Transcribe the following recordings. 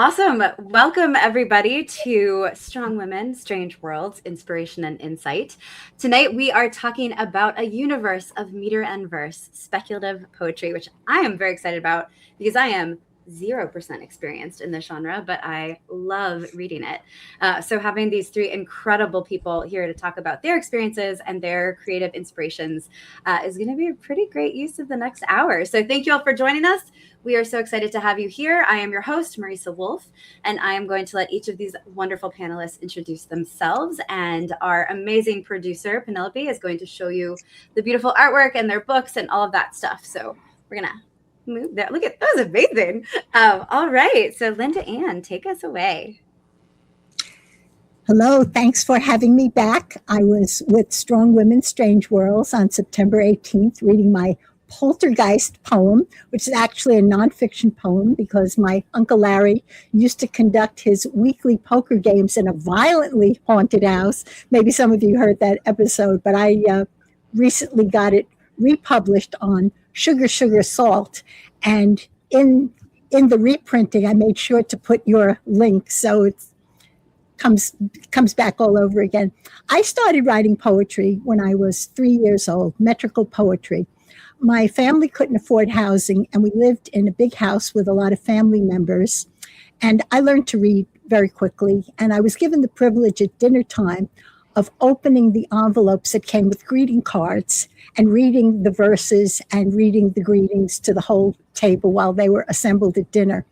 Awesome. Welcome, everybody, to Strong Women, Strange Worlds, Inspiration and Insight. Tonight, we are talking about a universe of meter and verse, speculative poetry, which I am very excited about because I am 0% experienced in this genre, but I love reading it. So having these three incredible people here to talk about their experiences and their creative inspirations is going to be a pretty great use of the next hour. So thank you all for joining us. We are so excited to have you here. I am your host, Marisa Wolf, and I am going to let each of these wonderful panelists introduce themselves. And our amazing producer, Penelope, is going to show you the beautiful artwork and their books and all of that stuff. So we're going to move there. Look at that, was amazing. All right. So LindaAnn, take us away. Hello, thanks for having me back. I was with Strong Women, Strange Worlds on September 18th, reading my Poltergeist poem, which is actually a nonfiction poem because my Uncle Larry used to conduct his weekly poker games in a violently haunted house. Maybe some of you heard that episode, but I recently got it republished on Sugar, Sugar, Salt. And in the reprinting, I made sure to put your link so it comes back all over again. I started writing poetry when I was 3 years old, metrical poetry. My family couldn't afford housing, and we lived in a big house with a lot of family members. And I learned to read very quickly, and I was given the privilege at dinner time of opening the envelopes that came with greeting cards and reading the verses and reading the greetings to the whole table while they were assembled at dinner.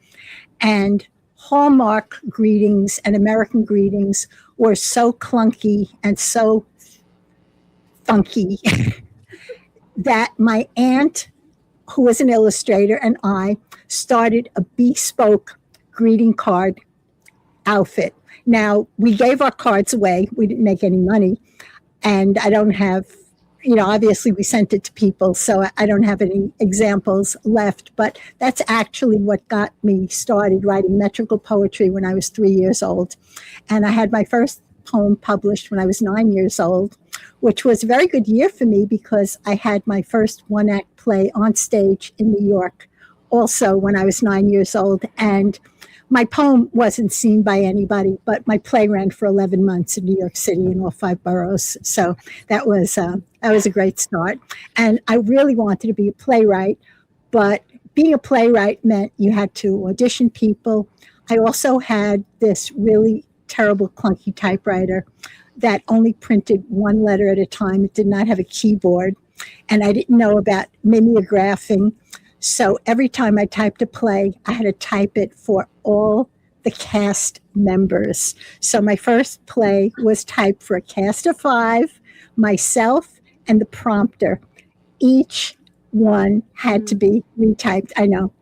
And Hallmark greetings and American greetings were so clunky and so funky that my aunt, who was an illustrator, and I started a bespoke greeting card outfit. Now, we gave our cards away. We didn't make any money. And I don't have, obviously we sent it to people, so I don't have any examples left. But that's actually what got me started writing metrical poetry when I was 3 years old. And I had my first poem published when I was 9 years old, which was a very good year for me because I had my first one-act play on stage in New York also when I was 9 years old. And my poem wasn't seen by anybody, but my play ran for 11 months in New York City in all 5 boroughs. So that was a great start. And I really wanted to be a playwright, but being a playwright meant you had to audition people. I also had this really terrible clunky typewriter that only printed one letter at a time. It did not have a keyboard, and I didn't know about mimeographing. So every time I typed a play, I had to type it for all the cast members. So my first play was typed for a cast of 5, myself, and the prompter. Each one had to be retyped. I know.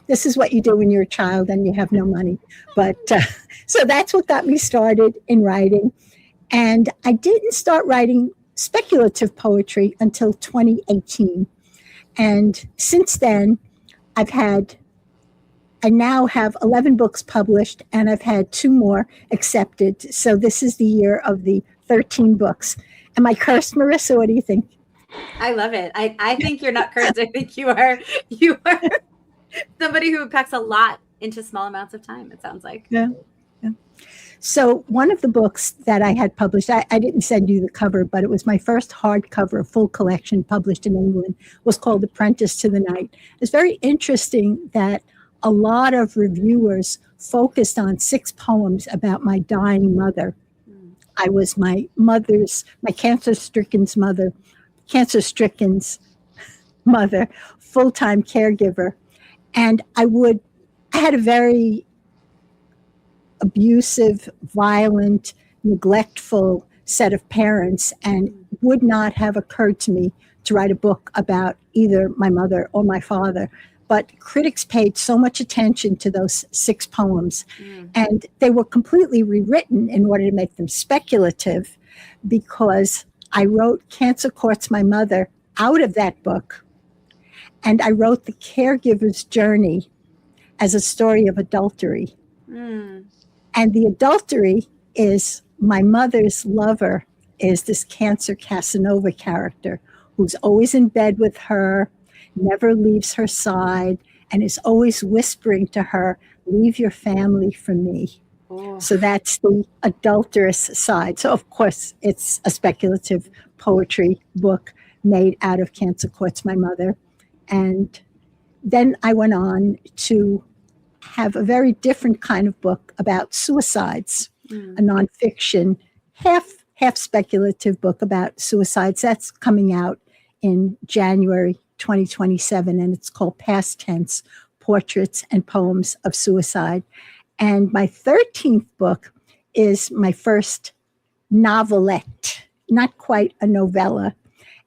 This is what you do when you're a child and you have no money. But so that's what got me started in writing. And I didn't start writing speculative poetry until 2018. And since then, I now have 11 books published, and I've had 2 more accepted. So this is the year of the 13 books. Am I cursed, Marisa? What do you think? I love it. I think you're not cursed. I think you are somebody who packs a lot into small amounts of time, it sounds like. Yeah. So one of the books that I had published, I didn't send you the cover, but it was my first hardcover full collection published in England, was called Apprentice to the Night. It's very interesting that a lot of reviewers focused on 6 poems about my dying mother. I was my cancer-stricken's mother, full-time caregiver. And I had a very abusive, violent, neglectful set of parents, and would not have occurred to me to write a book about either my mother or my father. But critics paid so much attention to those 6 poems, and they were completely rewritten in order to make them speculative, because I wrote Cancer Courts My Mother out of that book, and I wrote The Caregiver's Journey as a story of adultery. And the adultery is my mother's lover is this Cancer Casanova character who's always in bed with her, never leaves her side, and is always whispering to her Leave Your Family for Me. Oh, So that's the adulterous side. So, of course, it's a speculative poetry book made out of Cancer Quartz, my mother. And then I went on to have a very different kind of book about suicides, a nonfiction, half speculative book about suicides. That's coming out in January 2027, and it's called Past Tense: Portraits and Poems of Suicide. And my 13th book is my first novelette, not quite a novella,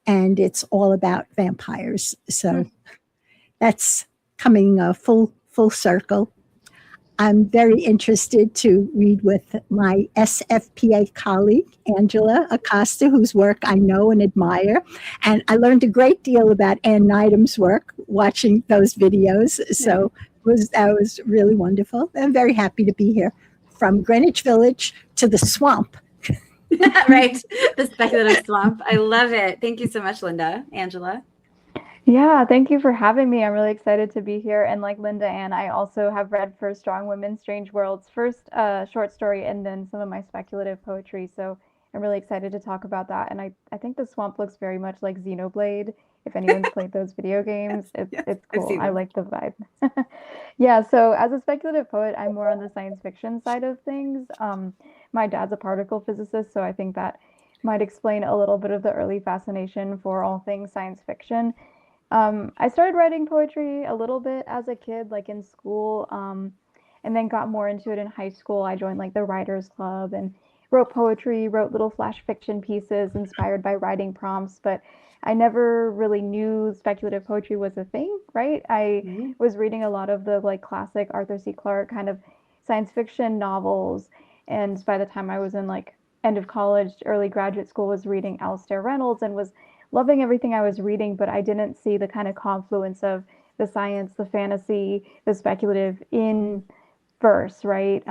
and it's all about vampires. So that's coming full circle. I'm very interested to read with my SFPA colleague, Angela Acosta, whose work I know and admire. And I learned a great deal about Ann Nydam's work watching those videos. So that was really wonderful. I'm very happy to be here, from Greenwich Village to the swamp. Right. The speculative swamp. I love it. Thank you so much, Linda. Angela. Yeah, thank you for having me. I'm really excited to be here. And like LindaAnn, I also have read for Strong Women, Strange Worlds, first short story and then some of my speculative poetry. So I'm really excited to talk about that. And I think the swamp looks very much like Xenoblade. If anyone's played those video games, it's cool. I like the vibe. Yeah, so as a speculative poet, I'm more on the science fiction side of things. My dad's a particle physicist, so I think that might explain a little bit of the early fascination for all things science fiction. I started writing poetry a little bit as a kid, like in school, and then got more into it in high school. I joined like the writers club and wrote poetry, wrote little flash fiction pieces inspired by writing prompts, but I never really knew speculative poetry was a thing, right? I was reading a lot of the like classic Arthur C. Clarke kind of science fiction novels, and by the time I was in like end of college, early graduate school, was reading Alastair Reynolds and was loving everything I was reading, but I didn't see the kind of confluence of the science, the fantasy, the speculative in verse, right?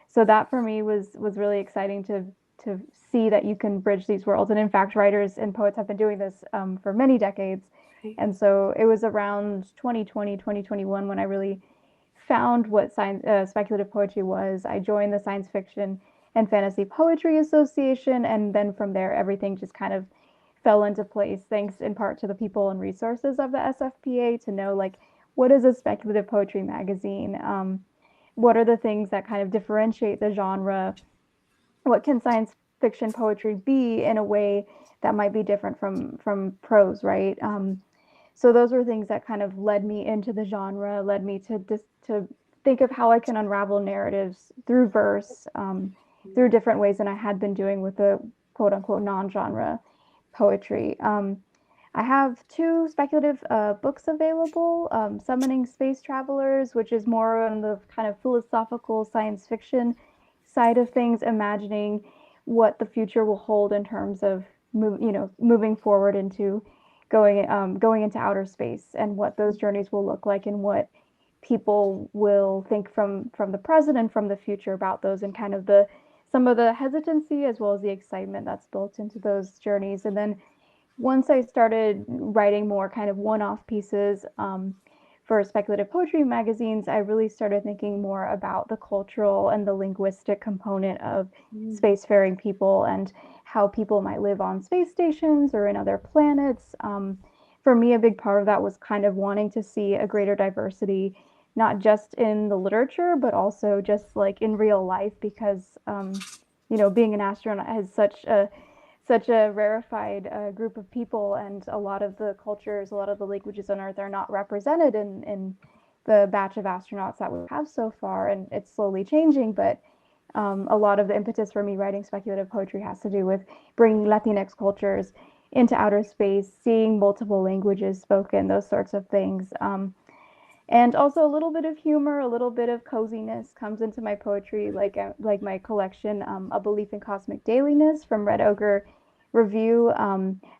So that for me was really exciting to see that you can bridge these worlds. And in fact, writers and poets have been doing this for many decades. And so it was around 2020, 2021 when I really found what speculative poetry was. I joined the Science Fiction and Fantasy Poetry Association, and then from there, everything just kind of fell into place, thanks in part to the people and resources of the SFPA, to know like, what is a speculative poetry magazine? What are the things that kind of differentiate the genre? What can science fiction poetry be in a way that might be different from prose, right? So those were things that kind of led me into the genre, led me to think of how I can unravel narratives through verse, through different ways than I had been doing with the quote unquote non-genre poetry. I have two speculative books available, Summoning Space Travelers, which is more on the kind of philosophical science fiction side of things, imagining what the future will hold in terms of moving forward into going into outer space, and what those journeys will look like, and what people will think from the present and from the future about those, and kind of some of the hesitancy as well as the excitement that's built into those journeys. And then once I started writing more kind of one-off pieces for speculative poetry magazines, I really started thinking more about the cultural and the linguistic component of spacefaring people, and how people might live on space stations or in other planets. For me, a big part of that was kind of wanting to see a greater diversity, not just in the literature, but also just like in real life, because being an astronaut has such a rarefied group of people, and a lot of the cultures, a lot of the languages on Earth are not represented in the batch of astronauts that we have so far, and it's slowly changing. But a lot of the impetus for me writing speculative poetry has to do with bringing Latinx cultures into outer space, seeing multiple languages spoken, those sorts of things. And also a little bit of humor, a little bit of coziness comes into my poetry, like my collection, A Belief in Cosmic Dailiness from Red Ogre Review,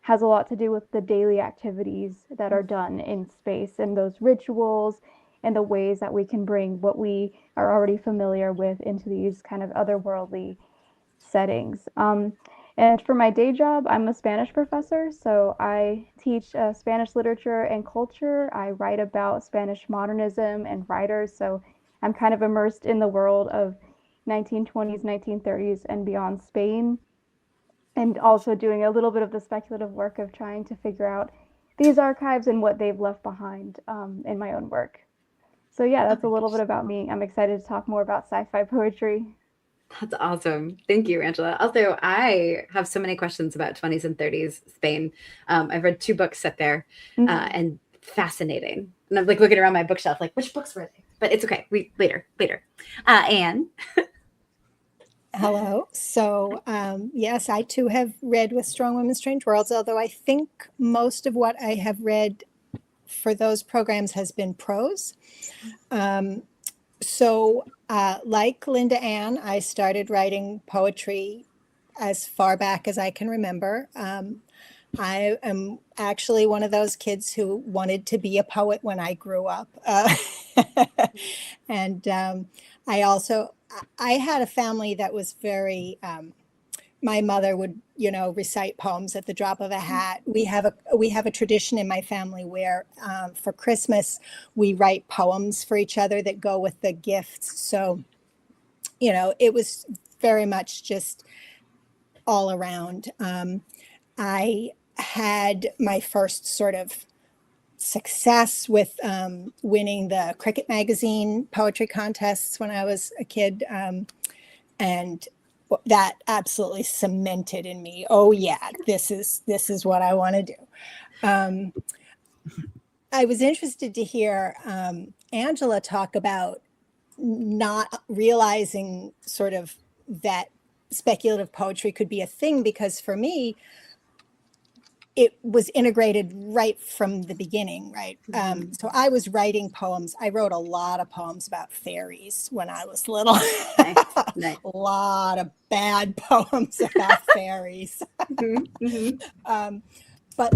has a lot to do with the daily activities that are done in space, and those rituals and the ways that we can bring what we are already familiar with into these kind of otherworldly settings. And for my day job, I'm a Spanish professor, so I teach Spanish literature and culture. I write about Spanish modernism and writers, so I'm kind of immersed in the world of 1920s, 1930s, and beyond Spain, and also doing a little bit of the speculative work of trying to figure out these archives and what they've left behind in my own work. So yeah, that's a little bit about me. I'm excited to talk more about sci-fi poetry. That's awesome. Thank you, Angela. Also, I have so many questions about 20s and 30s Spain. I've read 2 books set there and fascinating. And I'm like looking around my bookshelf, like, which books were they? But it's okay. We later. Anne. Hello. So, yes, I too have read With Strong Women, Strange Worlds, although I think most of what I have read for those programs has been prose. Like LindaAnn, I started writing poetry as far back as I can remember. I am actually one of those kids who wanted to be a poet when I grew up. And I had a family that was very, my mother would, recite poems at the drop of a hat. We have a tradition in my family where for Christmas, we write poems for each other that go with the gifts. So, it was very much just all around. I had my first sort of success with winning the Cricket Magazine poetry contests when I was a kid. And that absolutely cemented in me, oh yeah, this is what I want to do. I was interested to hear Angela talk about not realizing sort of that speculative poetry could be a thing, because for me, it was integrated right from the beginning, right? So I was writing poems. I wrote a lot of poems about fairies when I was little. Nice. A lot of bad poems about fairies. But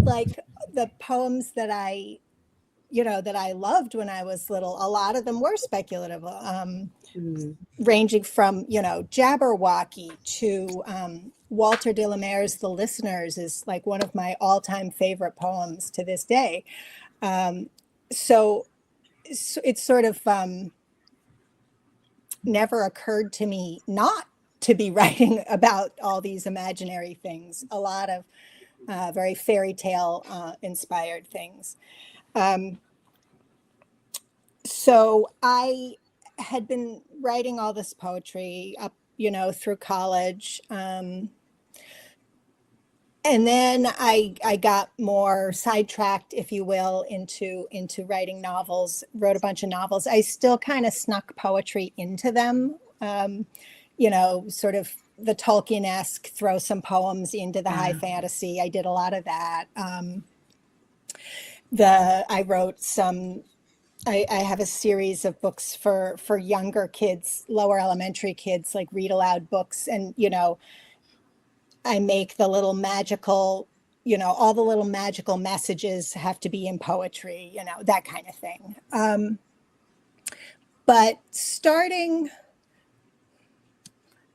like the poems that I loved when I was little, a lot of them were speculative, ranging from, Jabberwocky to Walter de la Mare's The Listeners is like one of my all-time favorite poems to this day. So it's sort of never occurred to me not to be writing about all these imaginary things, a lot of very fairy tale inspired things. So I had been writing all this poetry up, through college. And then I got more sidetracked, if you will, into writing novels, wrote a bunch of novels. I still kind of snuck poetry into them, sort of the Tolkien-esque, throw some poems into the high fantasy. I did a lot of that. I wrote some, I have a series of books for younger kids, lower elementary kids, like read aloud books. And, I make the little magical, all the little magical messages have to be in poetry, that kind of thing. But starting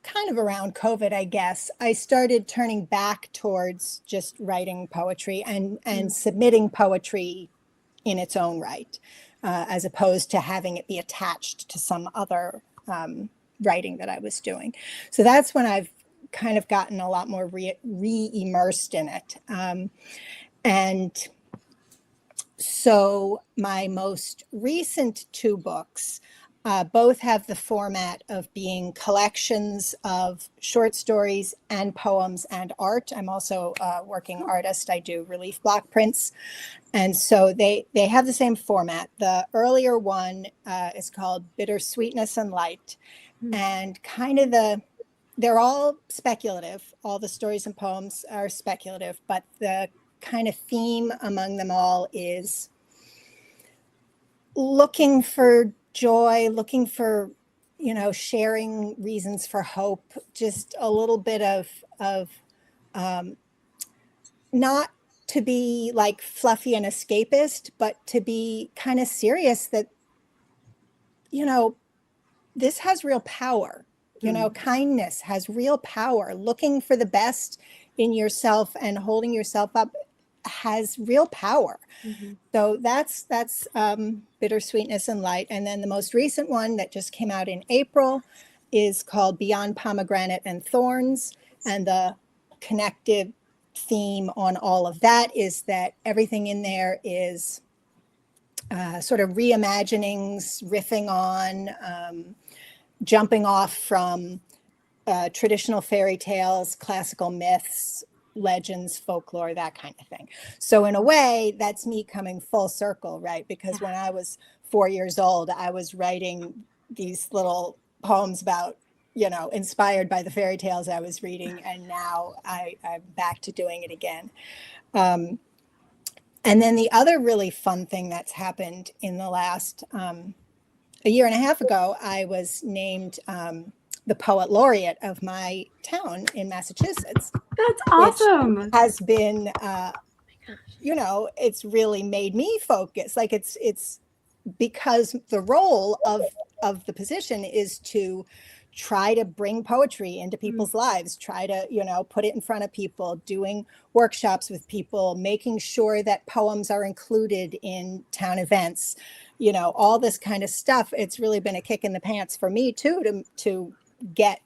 kind of around COVID, I guess, I started turning back towards just writing poetry and submitting poetry in its own right, as opposed to having it be attached to some other writing that I was doing. So that's when I've kind of gotten a lot more re-immersed in it. And so my most recent 2 books both have the format of being collections of short stories and poems and art. I'm also a working artist. I do relief block prints. And so they have the same format. The earlier one is called Bittersweetness and Light. And kind of they're all speculative. All the stories and poems are speculative, but the kind of theme among them all is looking for joy, looking for, sharing reasons for hope, just a little bit of not to be like fluffy and escapist, but to be kind of serious that, this has real power. Kindness has real power. Looking for the best in yourself and holding yourself up has real power. Mm-hmm. So that's Bittersweetness and Light. And then the most recent one that just came out in April is called Beyond Pomegranate and Thorns. And the connective theme on all of that is that everything in there is sort of reimaginings, riffing on, jumping off from traditional fairy tales, classical myths, legends, folklore, that kind of thing. So in a way, that's me coming full circle, right? Because when I was 4 years old, I was writing these little poems about, inspired by the fairy tales I was reading. And now I'm back to doing it again. And then the other really fun thing that's happened in the last a year and a half ago, I was named the poet laureate of my town in Massachusetts. That's awesome. Which has been, it's really made me focus. Like it's because the role of the position is to try to bring poetry into people's lives, try to, put it in front of people, doing workshops with people, making sure that poems are included in town events, all this kind of stuff. It's really been a kick in the pants for me too, to get,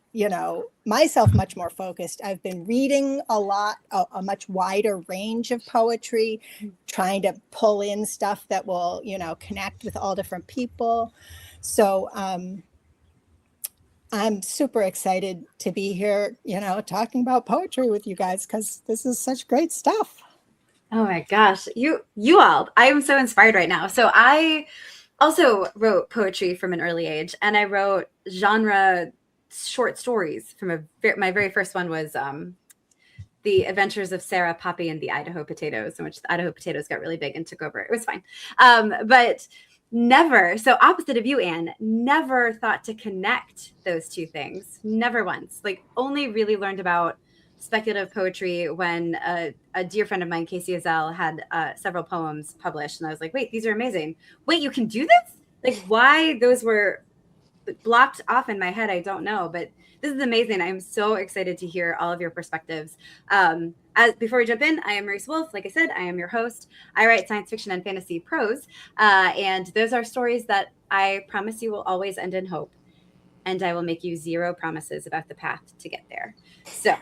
myself much more focused. I've been reading a lot, a much wider range of poetry, trying to pull in stuff that will, connect with all different people. So, I'm super excited to be here, talking about poetry with you guys, because this is such great stuff. Oh my gosh, you all, I am so inspired right now. So I also wrote poetry from an early age, and I wrote genre short stories from my very first one was The Adventures of Sarah, Poppy, and the Idaho Potatoes, in which the Idaho potatoes got really big and took over. It was fine. But never, so opposite of you, Anne, never thought to connect those two things. Never once. Like, only really learned about speculative poetry when a dear friend of mine, Casey Azell, had several poems published. And I was like, wait, these are amazing. Wait, you can do this? Like, why those were blocked off in my head, I don't know. But this is amazing. I'm so excited to hear all of your perspectives. Before we jump in, I am Marisa Wolf. Like I said, I am your host. I write science fiction and fantasy prose. And those are stories that I promise you will always end in hope. And I will make you zero promises about the path to get there. So,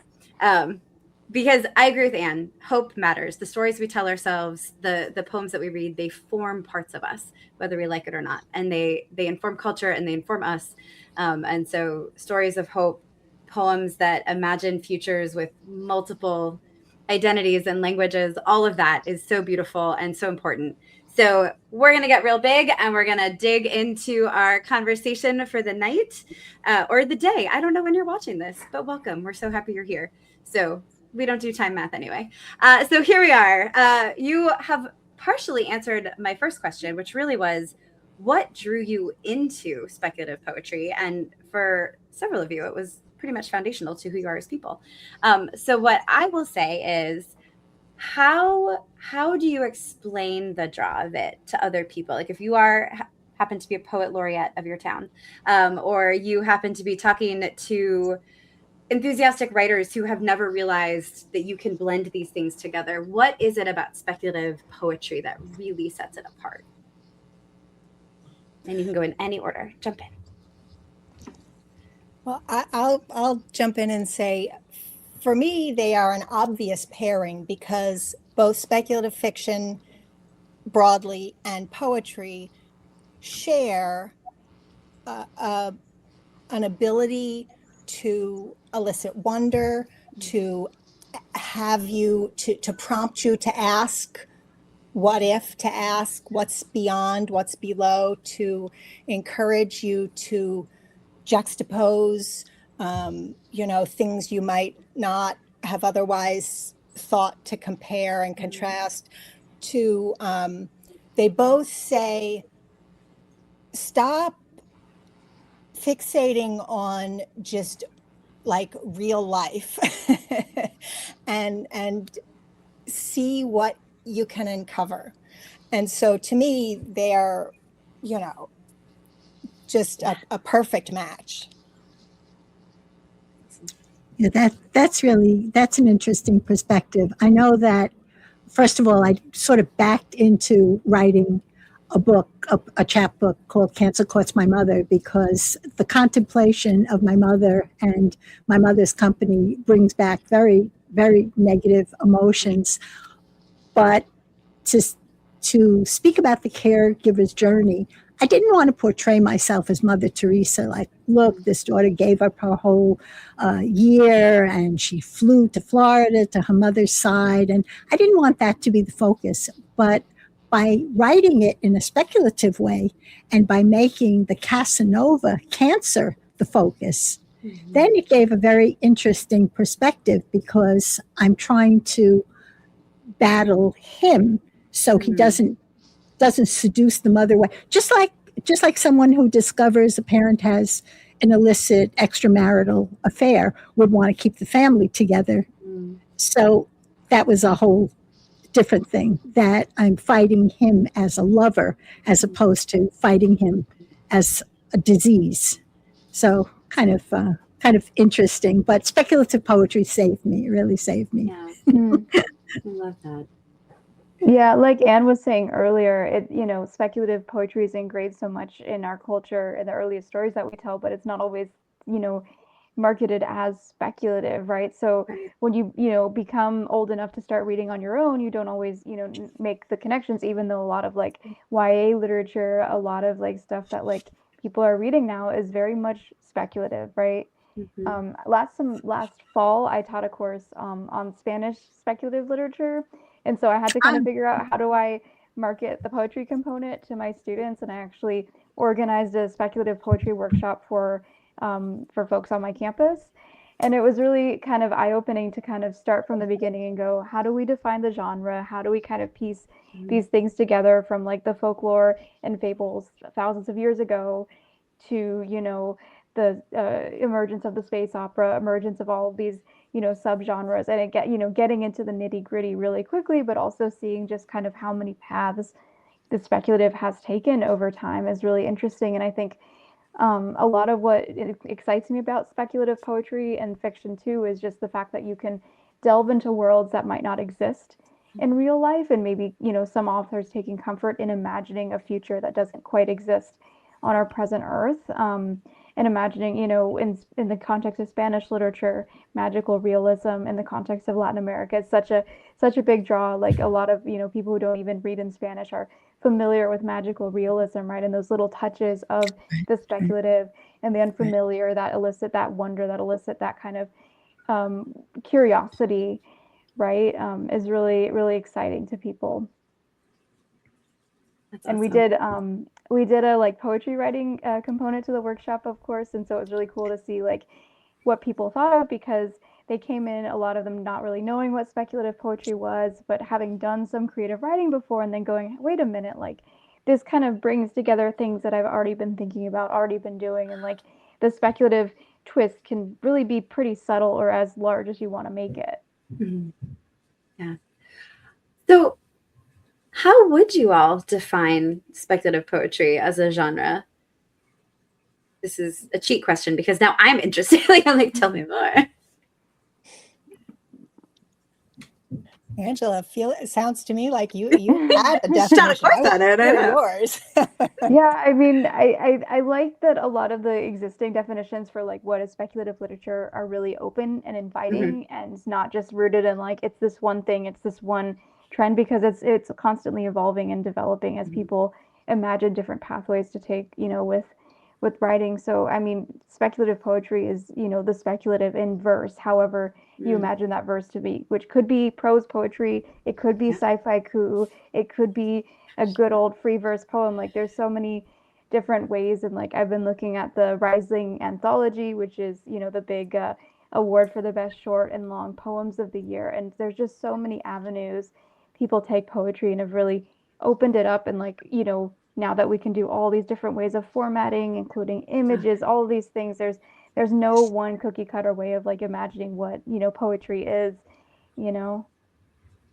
because I agree with Anne, hope matters. The stories we tell ourselves, the poems that we read, they form parts of us, whether we like it or not. And they inform culture and they inform us. And so stories of hope, poems that imagine futures with multiple identities and languages, all of that is so beautiful and so important. So we're going to get real big and we're going to dig into our conversation for the night or the day. I don't know when you're watching this, but welcome. We're so happy you're here. So we don't do time math anyway. So here we are. You have partially answered my first question, which really was, what drew you into speculative poetry? And for several of you, it was pretty much foundational to who you are as people. So what I will say is, how do you explain the draw of it to other people? Like, if you happen to be a poet laureate of your town, or you happen to be talking to enthusiastic writers who have never realized that you can blend these things together, what is it about speculative poetry that really sets it apart? And you can go in any order. Jump in. Well, I'll jump in and say, for me, they are an obvious pairing because both speculative fiction broadly and poetry share an ability to elicit wonder, to have you, to prompt you to ask what if, to ask what's beyond, what's below, to encourage you to juxtapose, things you might not have otherwise thought to compare and contrast to. They both say, stop fixating on just like real life and see what you can uncover. And so to me, they're, just a perfect match. Yeah, that's an interesting perspective. I know that first of all, I sort of backed into writing a book, a chapbook called Cancer Courts My Mother, because the contemplation of my mother and my mother's company brings back very, very negative emotions. But to speak about the caregiver's journey, I didn't want to portray myself as Mother Teresa, like, look, this daughter gave up her whole year and she flew to Florida to her mother's side. And I didn't want that to be the focus. But by writing it in a speculative way and by making the Casanova cancer the focus, then it gave a very interesting perspective, because I'm trying to battle him so he doesn't seduce the mother away. Just like someone who discovers a parent has an illicit extramarital affair would want to keep the family together. So that was a whole different thing, that I'm fighting him as a lover as opposed to fighting him as a disease. So kind of interesting, but speculative poetry saved me. It really saved me. Yeah. I love that. Yeah, like Anne was saying earlier, speculative poetry is engraved so much in our culture, in the earliest stories that we tell, but it's not always, marketed as speculative, right? So when you become old enough to start reading on your own, you don't always, make the connections, even though a lot of like YA literature, a lot of like stuff that like people are reading now is very much speculative, right? Last fall, I taught a course on Spanish speculative literature. And so I had to kind of figure out, how do I market the poetry component to my students? And I actually organized a speculative poetry workshop for folks on my campus. And it was really kind of eye-opening to kind of start from the beginning and go, how do we define the genre? How do we kind of piece these things together from like the folklore and fables thousands of years ago to, the emergence of the space opera, emergence of all of these, subgenres, and getting into the nitty-gritty really quickly, but also seeing just kind of how many paths the speculative has taken over time is really interesting. And I think a lot of what excites me about speculative poetry and fiction too is just the fact that you can delve into worlds that might not exist in real life, and maybe some authors taking comfort in imagining a future that doesn't quite exist on our present earth, and imagining in the context of Spanish literature, magical realism in the context of Latin America is such a big draw. Like a lot of people who don't even read in Spanish are familiar with magical realism, right? And those little touches of the speculative and the unfamiliar that elicit that wonder, that elicit that kind of curiosity, right? Is really, really exciting to people. That's and awesome. We did a like poetry writing component to the workshop, of course. And so it was really cool to see like what people thought of, because they came in, a lot of them not really knowing what speculative poetry was, but having done some creative writing before, and then going, wait a minute, like this kind of brings together things that I've already been thinking about, already been doing. And like the speculative twist can really be pretty subtle or as large as you want to make it. Yeah. So how would you all define speculative poetry as a genre? This is a cheat question because now I'm interested. I'm like, tell me more. Angela, it sounds to me like you had a definition. Yours. Yeah, I mean, I like that a lot of the existing definitions for like what is speculative literature are really open and inviting, and not just rooted in like it's this one thing, it's this one trend, because it's constantly evolving and developing as people imagine different pathways to take, with writing. So, I mean, speculative poetry is, the speculative in verse, however you imagine that verse to be, which could be prose poetry, it could be sci-fi coup, it could be a good old free verse poem. Like there's so many different ways. And like I've been looking at the Rising Anthology, which is, the big award for the best short and long poems of the year. And there's just so many avenues people take poetry and have really opened it up. And like, now that we can do all these different ways of formatting, including images, all of these things, there's no one cookie cutter way of like imagining what, poetry is, Oh,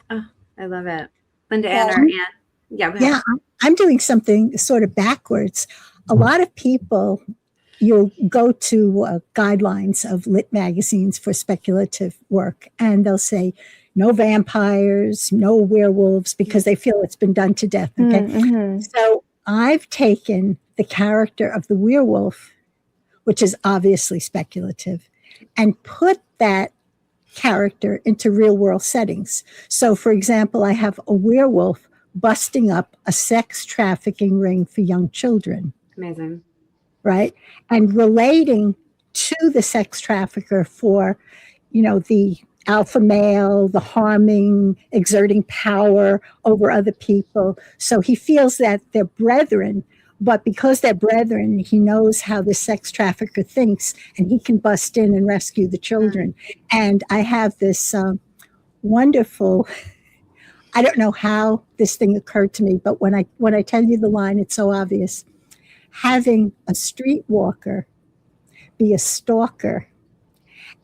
I love it. LindaAnn or Anne? Yeah, I'm doing something sort of backwards. A lot of people you'll go to guidelines of lit magazines for speculative work, and they'll say no vampires, no werewolves, because they feel it's been done to death. Okay. Mm-hmm. So I've taken the character of the werewolf, which is obviously speculative, and put that character into real world settings. So, for example, I have a werewolf busting up a sex trafficking ring for young children. Amazing. Right? And relating to the sex trafficker for, the alpha male, the harming, exerting power over other people. So he feels that they're brethren, but because they're brethren, he knows how the sex trafficker thinks, and he can bust in and rescue the children. And I have this wonderful, I don't know how this thing occurred to me, but when I tell you the line, it's so obvious. Having a streetwalker be a stalker.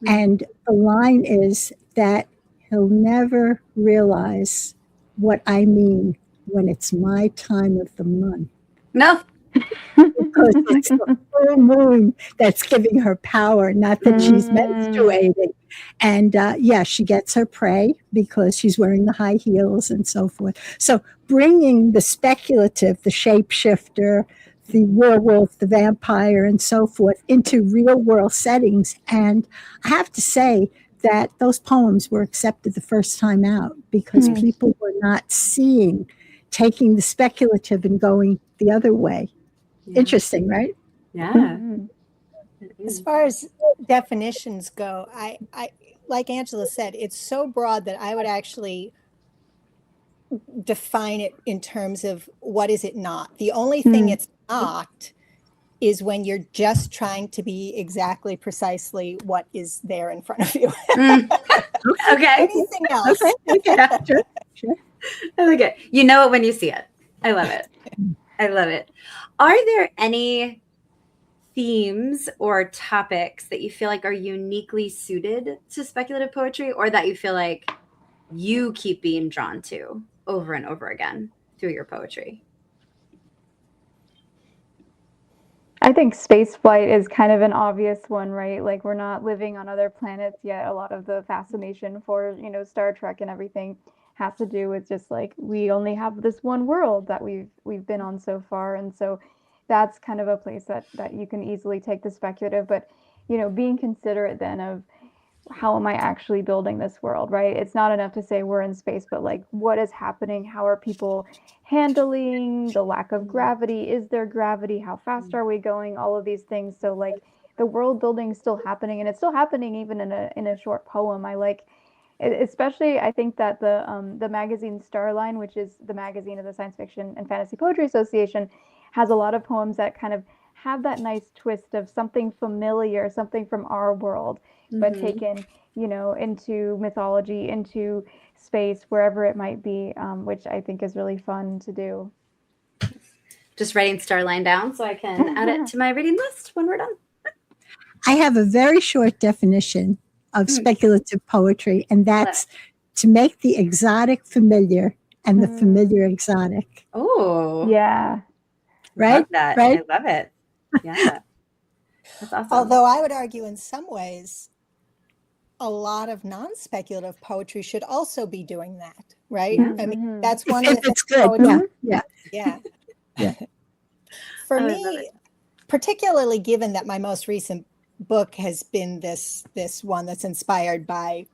And the line is that he'll never realize what I mean when it's my time of the month. No. Because it's the full moon that's giving her power, not that she's menstruating. And she gets her prey because she's wearing the high heels and so forth. So bringing the speculative, the shapeshifter, the werewolf, the vampire, and so forth into real world settings. And I have to say that those poems were accepted the first time out because people were not taking the speculative and going the other way. Yeah. Interesting, right? Yeah. As far as definitions go, I like Angela said, it's so broad that I would actually define it in terms of what is it not. The only thing it's not is when you're just trying to be exactly precisely what is there in front of you. Okay. Anything else? Okay. Sure. I like it. You know it when you see it. I love it. I love it. Are there any themes or topics that you feel like are uniquely suited to speculative poetry, or that you feel like you keep being drawn to over and over again through your poetry? I think space flight is kind of an obvious one, right? Like, we're not living on other planets yet. A lot of the fascination for, Star Trek and everything has to do with just like, we only have this one world that we've been on so far. And so that's kind of a place that you can easily take the speculative, but, being considerate then of how am I actually building this world, right? It's not enough to say we're in space, but like, what is happening? How are people handling the lack of gravity? Is there gravity? How fast are we going? All of these things. So like, the world building is still happening, and it's still happening even in a short poem. I like, especially, I think that the magazine Starline, which is the magazine of the Science Fiction and Fantasy Poetry Association, has a lot of poems that kind of have that nice twist of something familiar, something from our world, but taken, into mythology, into space, wherever it might be, which I think is really fun to do. Just writing Starline down so I can add it to my reading list when we're done. I have a very short definition of speculative poetry, and that's to make the exotic familiar and the familiar exotic. Oh, yeah. Right? Love that. Right? I love it. Yeah. That's awesome. Although I would argue in some ways, a lot of non-speculative poetry should also be doing that, right? Yeah. I mean, that's one If of the it's good. Yeah. Yeah. For I love me, it. particularly given that my most recent book has been this one that's inspired by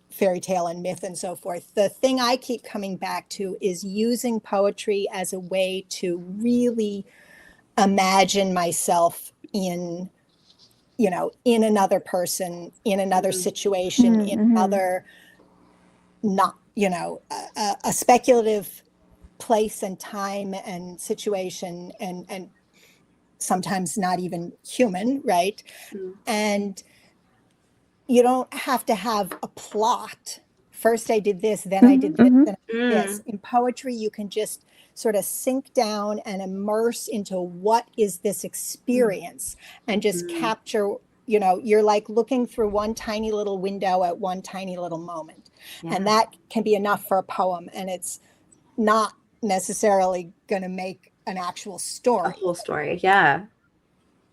fairy tale and myth and so forth, the thing I keep coming back to is using poetry as a way to really imagine myself in another person, in another situation, in another, not, a speculative place and time and situation, and sometimes not even human, right? And you don't have to have a plot. First I did this, then I did this, then I did this. In poetry, you can just sort of sink down and immerse into what is this experience, and just capture, you're like looking through one tiny little window at one tiny little moment. And that can be enough for a poem, and it's not necessarily going to make an actual story. A whole story. Yeah.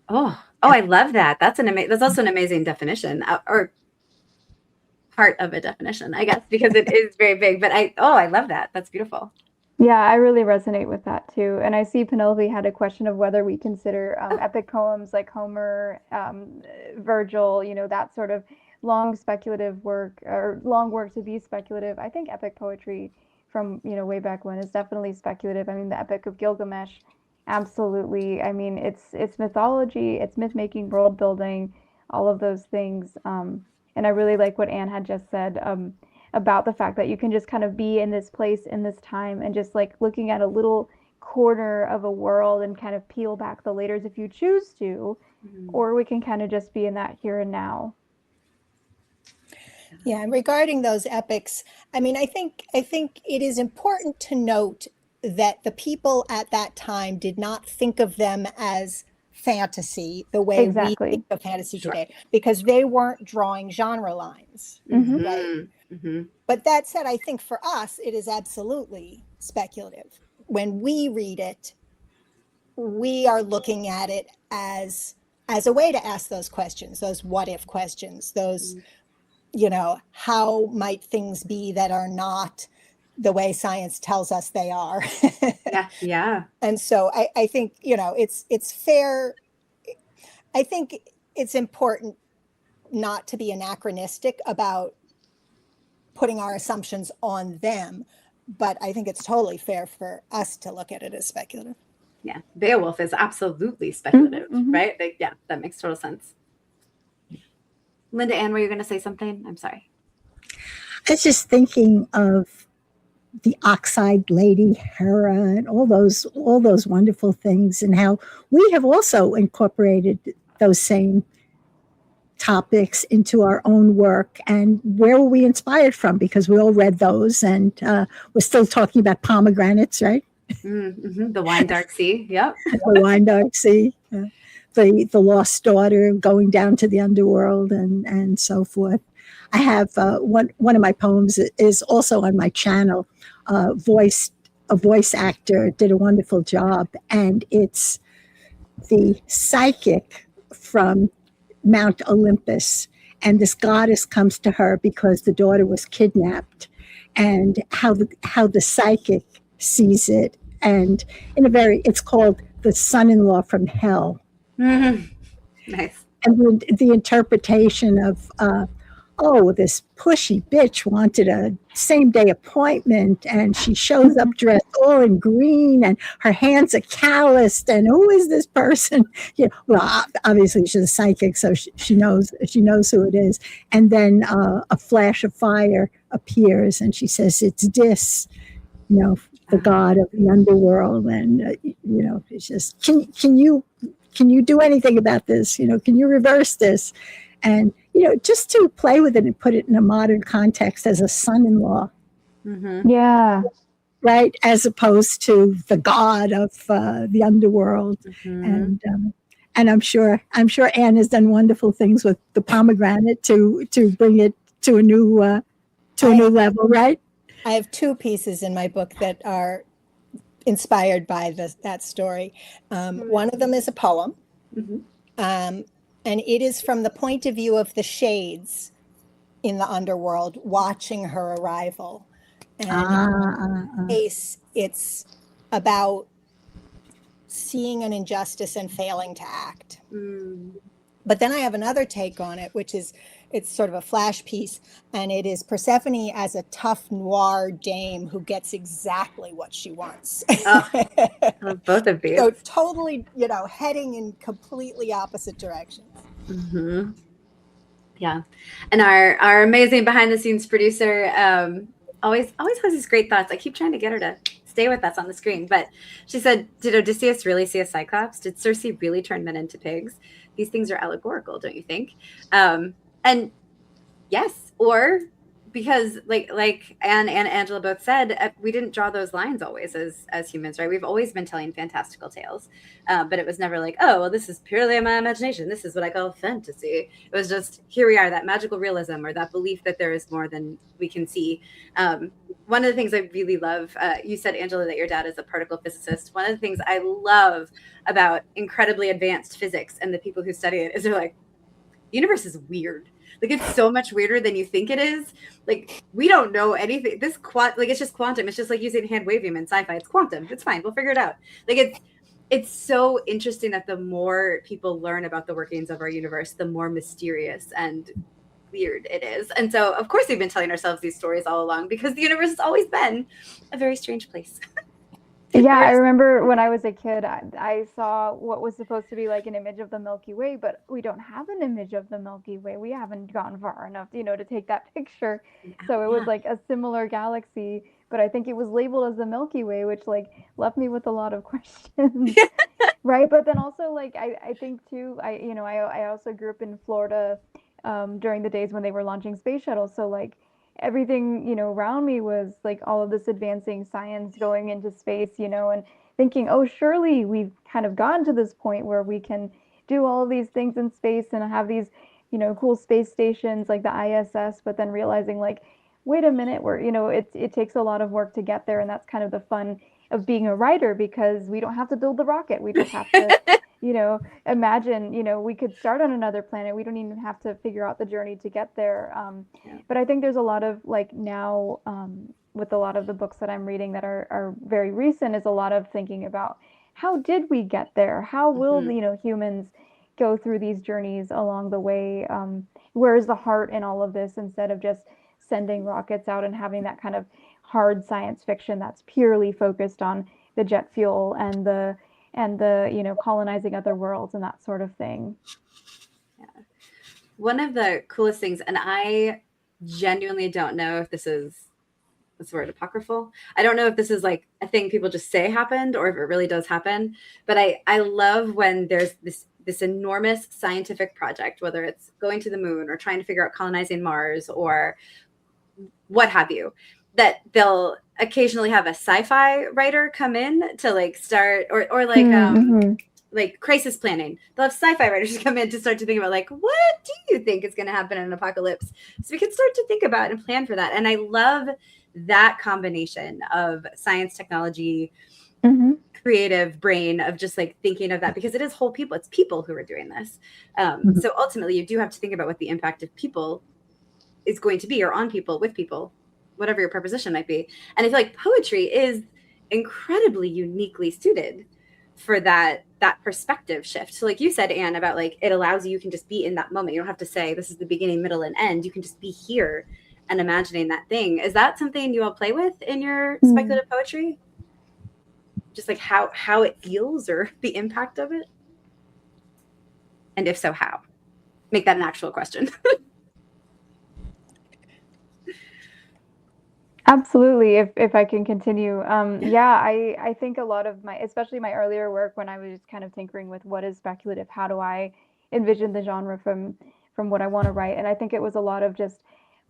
Oh, Oh, I love that. That's also an amazing definition, or part of a definition, I guess, because it is very big. But I love that. That's beautiful. Yeah, I really resonate with that too. And I see Penelope had a question of whether we consider epic poems like Homer, Virgil, that sort of long speculative work or long work to be speculative. I think epic poetry from, way back when is definitely speculative. I mean, the Epic of Gilgamesh, absolutely. I mean, it's mythology, it's myth making, world building, all of those things. And I really like what Anne had just said. About the fact that you can just kind of be in this place in this time and just like looking at a little corner of a world and kind of peel back the layers if you choose to, or we can kind of just be in that here and now. Yeah, and regarding those epics, I mean, I think it is important to note that the people at that time did not think of them as fantasy the way we think of fantasy today, because they weren't drawing genre lines, right? But that said, I think for us, it is absolutely speculative. When we read it, we are looking at it as a way to ask those questions, those what if questions, those, how might things be that are not the way science tells us they are. Yeah. And so I think, it's fair. I think it's important not to be anachronistic about putting our assumptions on them, but I think it's totally fair for us to look at it as speculative. Yeah, Beowulf is absolutely speculative, right? Yeah, that makes total sense. LindaAnn, were you going to say something? I'm sorry. I was just thinking of the Oxide Lady, Hera, and all those wonderful things, and how we have also incorporated those same topics into our own work. And where were we inspired from? Because we all read those, and we're still talking about pomegranates, right? The Wine Dark Sea. Yep. The Wine Dark Sea. The lost daughter going down to the underworld, and so forth. I have one of my poems is also on my channel. A voice actor did a wonderful job, and it's the psychic from Mount Olympus, and this goddess comes to her because the daughter was kidnapped, and how the psychic sees it, and it's called The Son-in-Law from Hell. Nice. And the interpretation of this pushy bitch wanted a same-day appointment, and she shows up dressed all in green, and her hands are calloused, and who is this person? Well, obviously she's a psychic, so she knows who it is. And then a flash of fire appears, and she says, "It's Dis, the god of the underworld." And it's just, can you do anything about this? Can you reverse this? And just to play with it and put it in a modern context as a son-in-law. Yeah. Right, as opposed to the god of the underworld. And I'm sure Anne has done wonderful things with the pomegranate to bring it to a new level, right? I have two pieces in my book that are inspired by that story. One of them is a poem. And it is from the point of view of the shades in the underworld watching her arrival. And it's about seeing an injustice and failing to act. But then I have another take on it, which is, it's sort of a flash piece, and it is Persephone as a tough noir dame who gets exactly what she wants. Both of these. So totally, heading in completely opposite directions. Yeah. And our amazing behind the scenes producer always has these great thoughts. I keep trying to get her to stay with us on the screen, but she said, did Odysseus really see a cyclops? Did Circe really turn men into pigs? These things are allegorical, don't you think? And yes, or because like Anne and Angela both said, we didn't draw those lines always as humans, right? We've always been telling fantastical tales, but it was never like, oh, well, this is purely my imagination, this is what I call fantasy. It was just, here we are, that magical realism, or that belief that there is more than we can see. One of the things I really love, you said, Angela, that your dad is a particle physicist. One of the things I love about incredibly advanced physics and the people who study it is they're like, the universe is weird. Like, it's so much weirder than you think it is. Like, we don't know anything. Like, it's just quantum. It's just like using hand wavium in sci-fi. It's quantum. It's fine. We'll figure it out. Like, it's so interesting that the more people learn about the workings of our universe, the more mysterious and weird it is. And so, of course, we've been telling ourselves these stories all along, because the universe has always been a very strange place. Yeah, I remember when I was a kid, I saw what was supposed to be like an image of the Milky Way, but we don't have an image of the Milky Way. We haven't gone far enough, to take that picture. So it was like a similar galaxy, but I think it was labeled as the Milky Way, which like left me with a lot of questions. Right. But then also, like, I think too, I also grew up in Florida during the days when they were launching space shuttles. So like everything, around me was like all of this advancing science going into space, and thinking, oh, surely we've kind of gotten to this point where we can do all of these things in space and have these, cool space stations like the ISS, but then realizing like, wait a minute, it takes a lot of work to get there. And that's kind of the fun of being a writer, because we don't have to build the rocket. We just have to, imagine, we could start on another planet. We don't even have to figure out the journey to get there. But I think there's a lot of like now, with a lot of the books that I'm reading that are very recent, is a lot of thinking about how did we get there? How will, humans go through these journeys along the way? Where is the heart in all of this, instead of just sending rockets out and having that kind of hard science fiction that's purely focused on the jet fuel and the colonizing other worlds and that sort of thing. Yeah. One of the coolest things, and I genuinely don't know if this is, what's the word, apocryphal? I don't know if this is like a thing people just say happened or if it really does happen, but I love when there's this enormous scientific project, whether it's going to the moon or trying to figure out colonizing Mars or what have you, that they'll occasionally have a sci-fi writer come in to like start, or like like crisis planning. They'll have sci-fi writers come in to start to think about like, what do you think is going to happen in an apocalypse? So we can start to think about and plan for that. And I love that combination of science, technology, creative brain, of just like thinking of that, because it is whole people. It's people who are doing this. So ultimately, you do have to think about what the impact of people is going to be, or on people, with people, whatever your preposition might be. And I feel like poetry is incredibly uniquely suited for that perspective shift. So like you said, Anne, about like, it allows you can just be in that moment. You don't have to say this is the beginning, middle, and end. You can just be here and imagining that thing. Is that something you all play with in your speculative poetry? Just like how it feels, or the impact of it? And if so, how? Make that an actual question. Absolutely. If I can continue. Yeah, I think a lot of especially my earlier work, when I was kind of tinkering with what is speculative, how do I envision the genre from what I want to write. And I think it was a lot of just,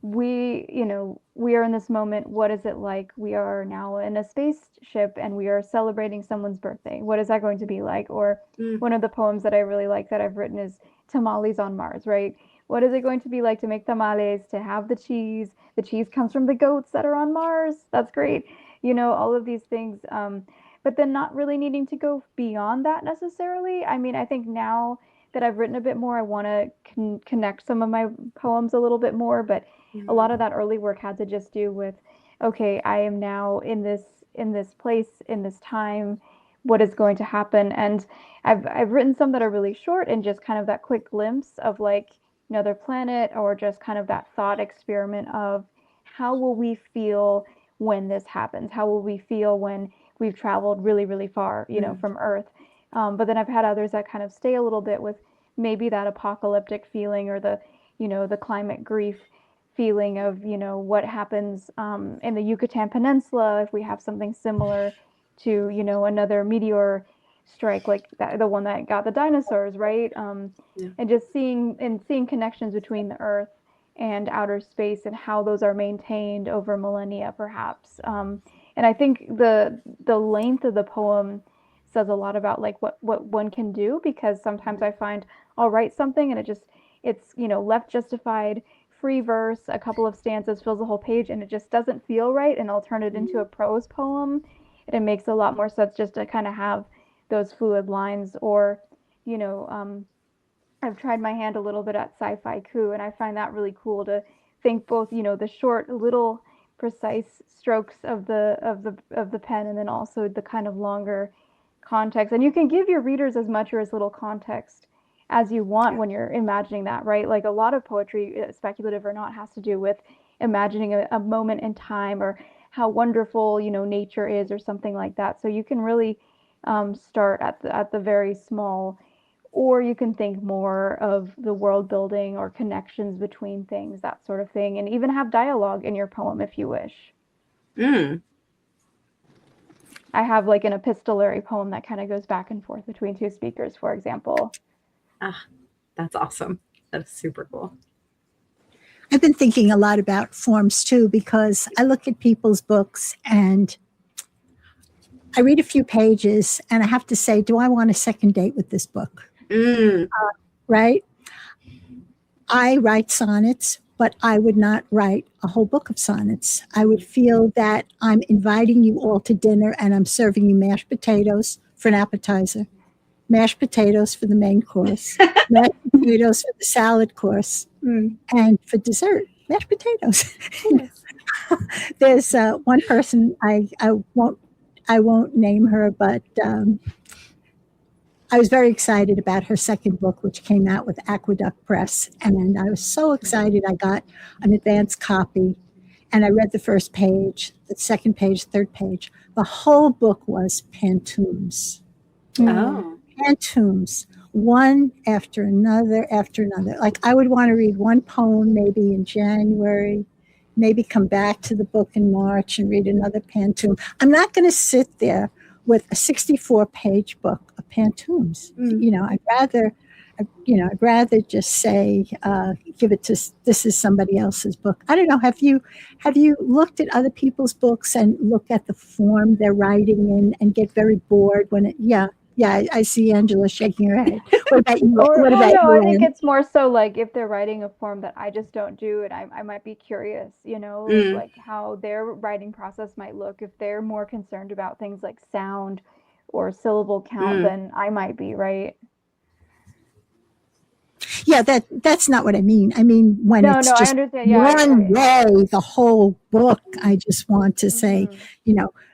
we are in this moment. What is it like? We are now in a spaceship and we are celebrating someone's birthday. What is that going to be like? Or one of the poems that I really like that I've written is Tamales on Mars, right? What is it going to be like to make tamales, to have the cheese? The cheese comes from the goats that are on Mars. That's great. All of these things. But then not really needing to go beyond that necessarily. I mean, I think now that I've written a bit more, I want to connect some of my poems a little bit more. But a lot of that early work had to just do with, okay, I am now in this place, in this time. What is going to happen? And I've written some that are really short and just kind of that quick glimpse of like another planet, or just kind of that thought experiment of how will we feel when this happens? How will we feel when we've traveled really, really far, from Earth? But then I've had others that kind of stay a little bit with maybe that apocalyptic feeling, or the climate grief feeling of, what happens in the Yucatan Peninsula if we have something similar to, another meteor strike like that, the one that got the dinosaurs, right? And just seeing connections between the Earth and outer space and how those are maintained over millennia, perhaps. And I think the length of the poem says a lot about like what one can do, because sometimes I find I'll write something and it's left justified, free verse, a couple of stanzas fills the whole page, and it just doesn't feel right, and I'll turn it into a prose poem, and it makes a lot more sense just to kind of have those fluid lines. Or I've tried my hand a little bit at sci-fi coup, and I find that really cool to think both, the short little precise strokes of the pen, and then also the kind of longer context. And you can give your readers as much or as little context as you want when you're imagining that, right? Like a lot of poetry, speculative or not, has to do with imagining a moment in time, or how wonderful, nature is, or something like that. So you can really start at the very small, or you can think more of the world building or connections between things, that sort of thing, and even have dialogue in your poem if you wish. I have like an epistolary poem that kind of goes back and forth between two speakers, for example. That's awesome. That's super cool. I've been thinking a lot about forms too, because I look at people's books and I read a few pages and I have to say, do I want a second date with this book? Right? I write sonnets, but I would not write a whole book of sonnets. I would feel that I'm inviting you all to dinner and I'm serving you mashed potatoes for an appetizer, mashed potatoes for the main course, mashed potatoes for the salad course, and for dessert, mashed potatoes. There's one person, I won't name her, but I was very excited about her second book, which came out with Aqueduct Press. And I was so excited. I got an advance copy and I read the first page, the second page, third page. The whole book was pantoums. Oh. Pantoums, one after another after another. Like I would want to read one poem maybe in January, maybe come back to the book in March and read another pantoum. I'm not going to sit there with a 64-page book of pantoums. I'd rather just say, give it to, this is somebody else's book. I don't know. Have you looked at other people's books and look at the form they're writing in and get very bored when it, I see Angela shaking her head. What about you? I think it's more so like if they're writing a form that I just don't do, and I might be curious, like how their writing process might look if they're more concerned about things like sound or syllable count than I might be, right? Yeah, that's not what I mean. I mean, when it's just one way, the whole book, I just want to say,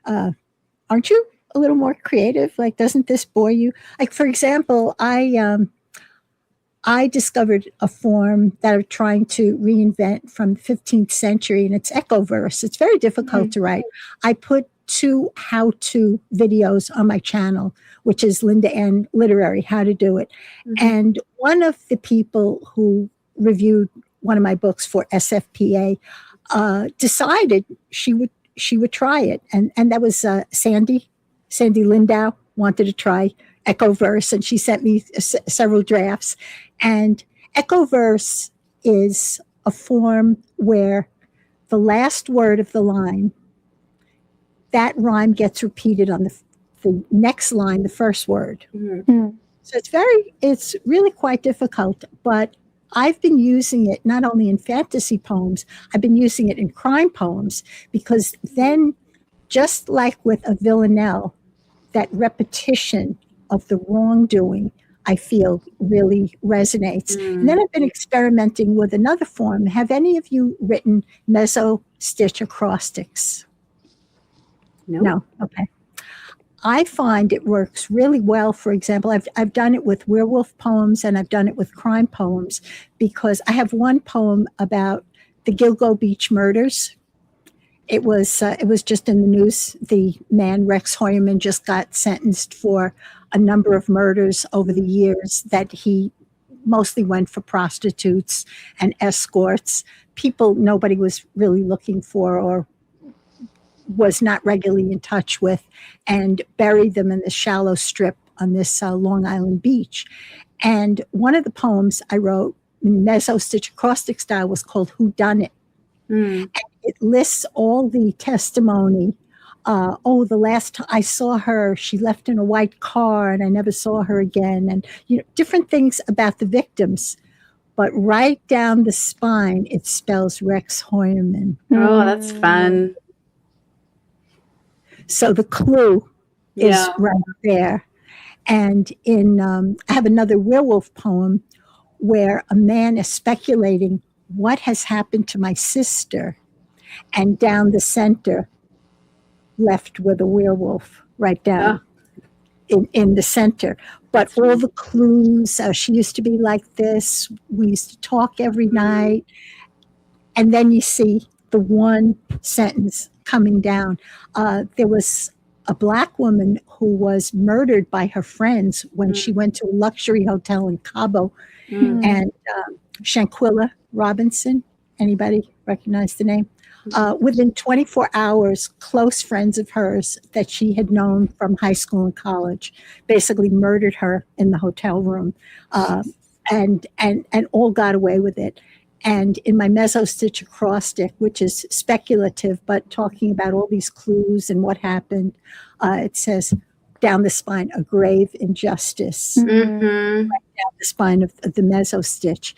aren't you a little more creative? Like, doesn't this bore you? Like, for example, I discovered a form that I'm trying to reinvent from the 15th century, and it's echo verse. It's very difficult to write. I put 2 how-to videos on my channel, which is LindaAnn Literary, how to do it. And one of the people who reviewed one of my books for SFPA decided she would try it. And that was Sandy Lindau wanted to try echo verse, and she sent me several drafts. And echo verse is a form where the last word of the line, that rhyme gets repeated on the next line, the first word. So it's really quite difficult, but I've been using it not only in fantasy poems, I've been using it in crime poems, because then, just like with a villanelle, that repetition of the wrongdoing, I feel, really resonates. And then I've been experimenting with another form. Have any of you written meso-stitch acrostics? No? Okay. I find it works really well. For example, I've done it with werewolf poems and I've done it with crime poems, because I have one poem about the Gilgo Beach murders. It was just in the news. The man, Rex Hoyerman, just got sentenced for a number of murders over the years that he mostly went for prostitutes and escorts, people nobody was really looking for or was not regularly in touch with, and buried them in the shallow strip on this Long Island beach. And one of the poems I wrote mezzo stitch acrostic style was called Who Done It. Mm. It lists all the testimony. The last time I saw her, she left in a white car and I never saw her again. And, different things about the victims. But right down the spine, it spells Rex Hoyerman. Oh, that's fun. So the clue is right there. And I have another werewolf poem where a man is speculating what has happened to my sister. And down the center, left with a werewolf right down in the center. But all the clues, she used to be like this. We used to talk every night. And then you see the one sentence coming down. There was a Black woman who was murdered by her friends when she went to a luxury hotel in Cabo. And Shanquilla Robinson, anybody recognize the name? Within 24 hours, close friends of hers that she had known from high school and college basically murdered her in the hotel room, and all got away with it. And in my mezzo stitch acrostic, which is speculative, but talking about all these clues and what happened, it says, down the spine, a grave injustice. Right down the spine of the mezzo stitch.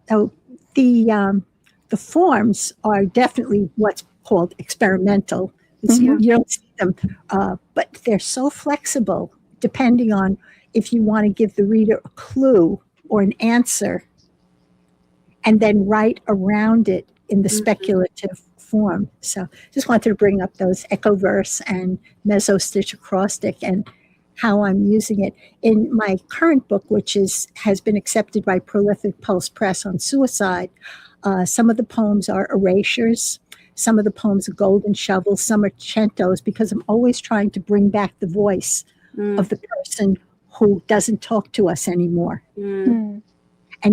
So the forms are definitely what's called experimental. You don't see them, but they're so flexible depending on if you want to give the reader a clue or an answer and then write around it in the speculative form. So just wanted to bring up those echo verse and mezzo stitch acrostic and how I'm using it. In my current book, which has been accepted by Prolific Pulse Press on suicide, some of the poems are erasures, some of the poems are golden shovels, some are centos, because I'm always trying to bring back the voice of the person who doesn't talk to us anymore, and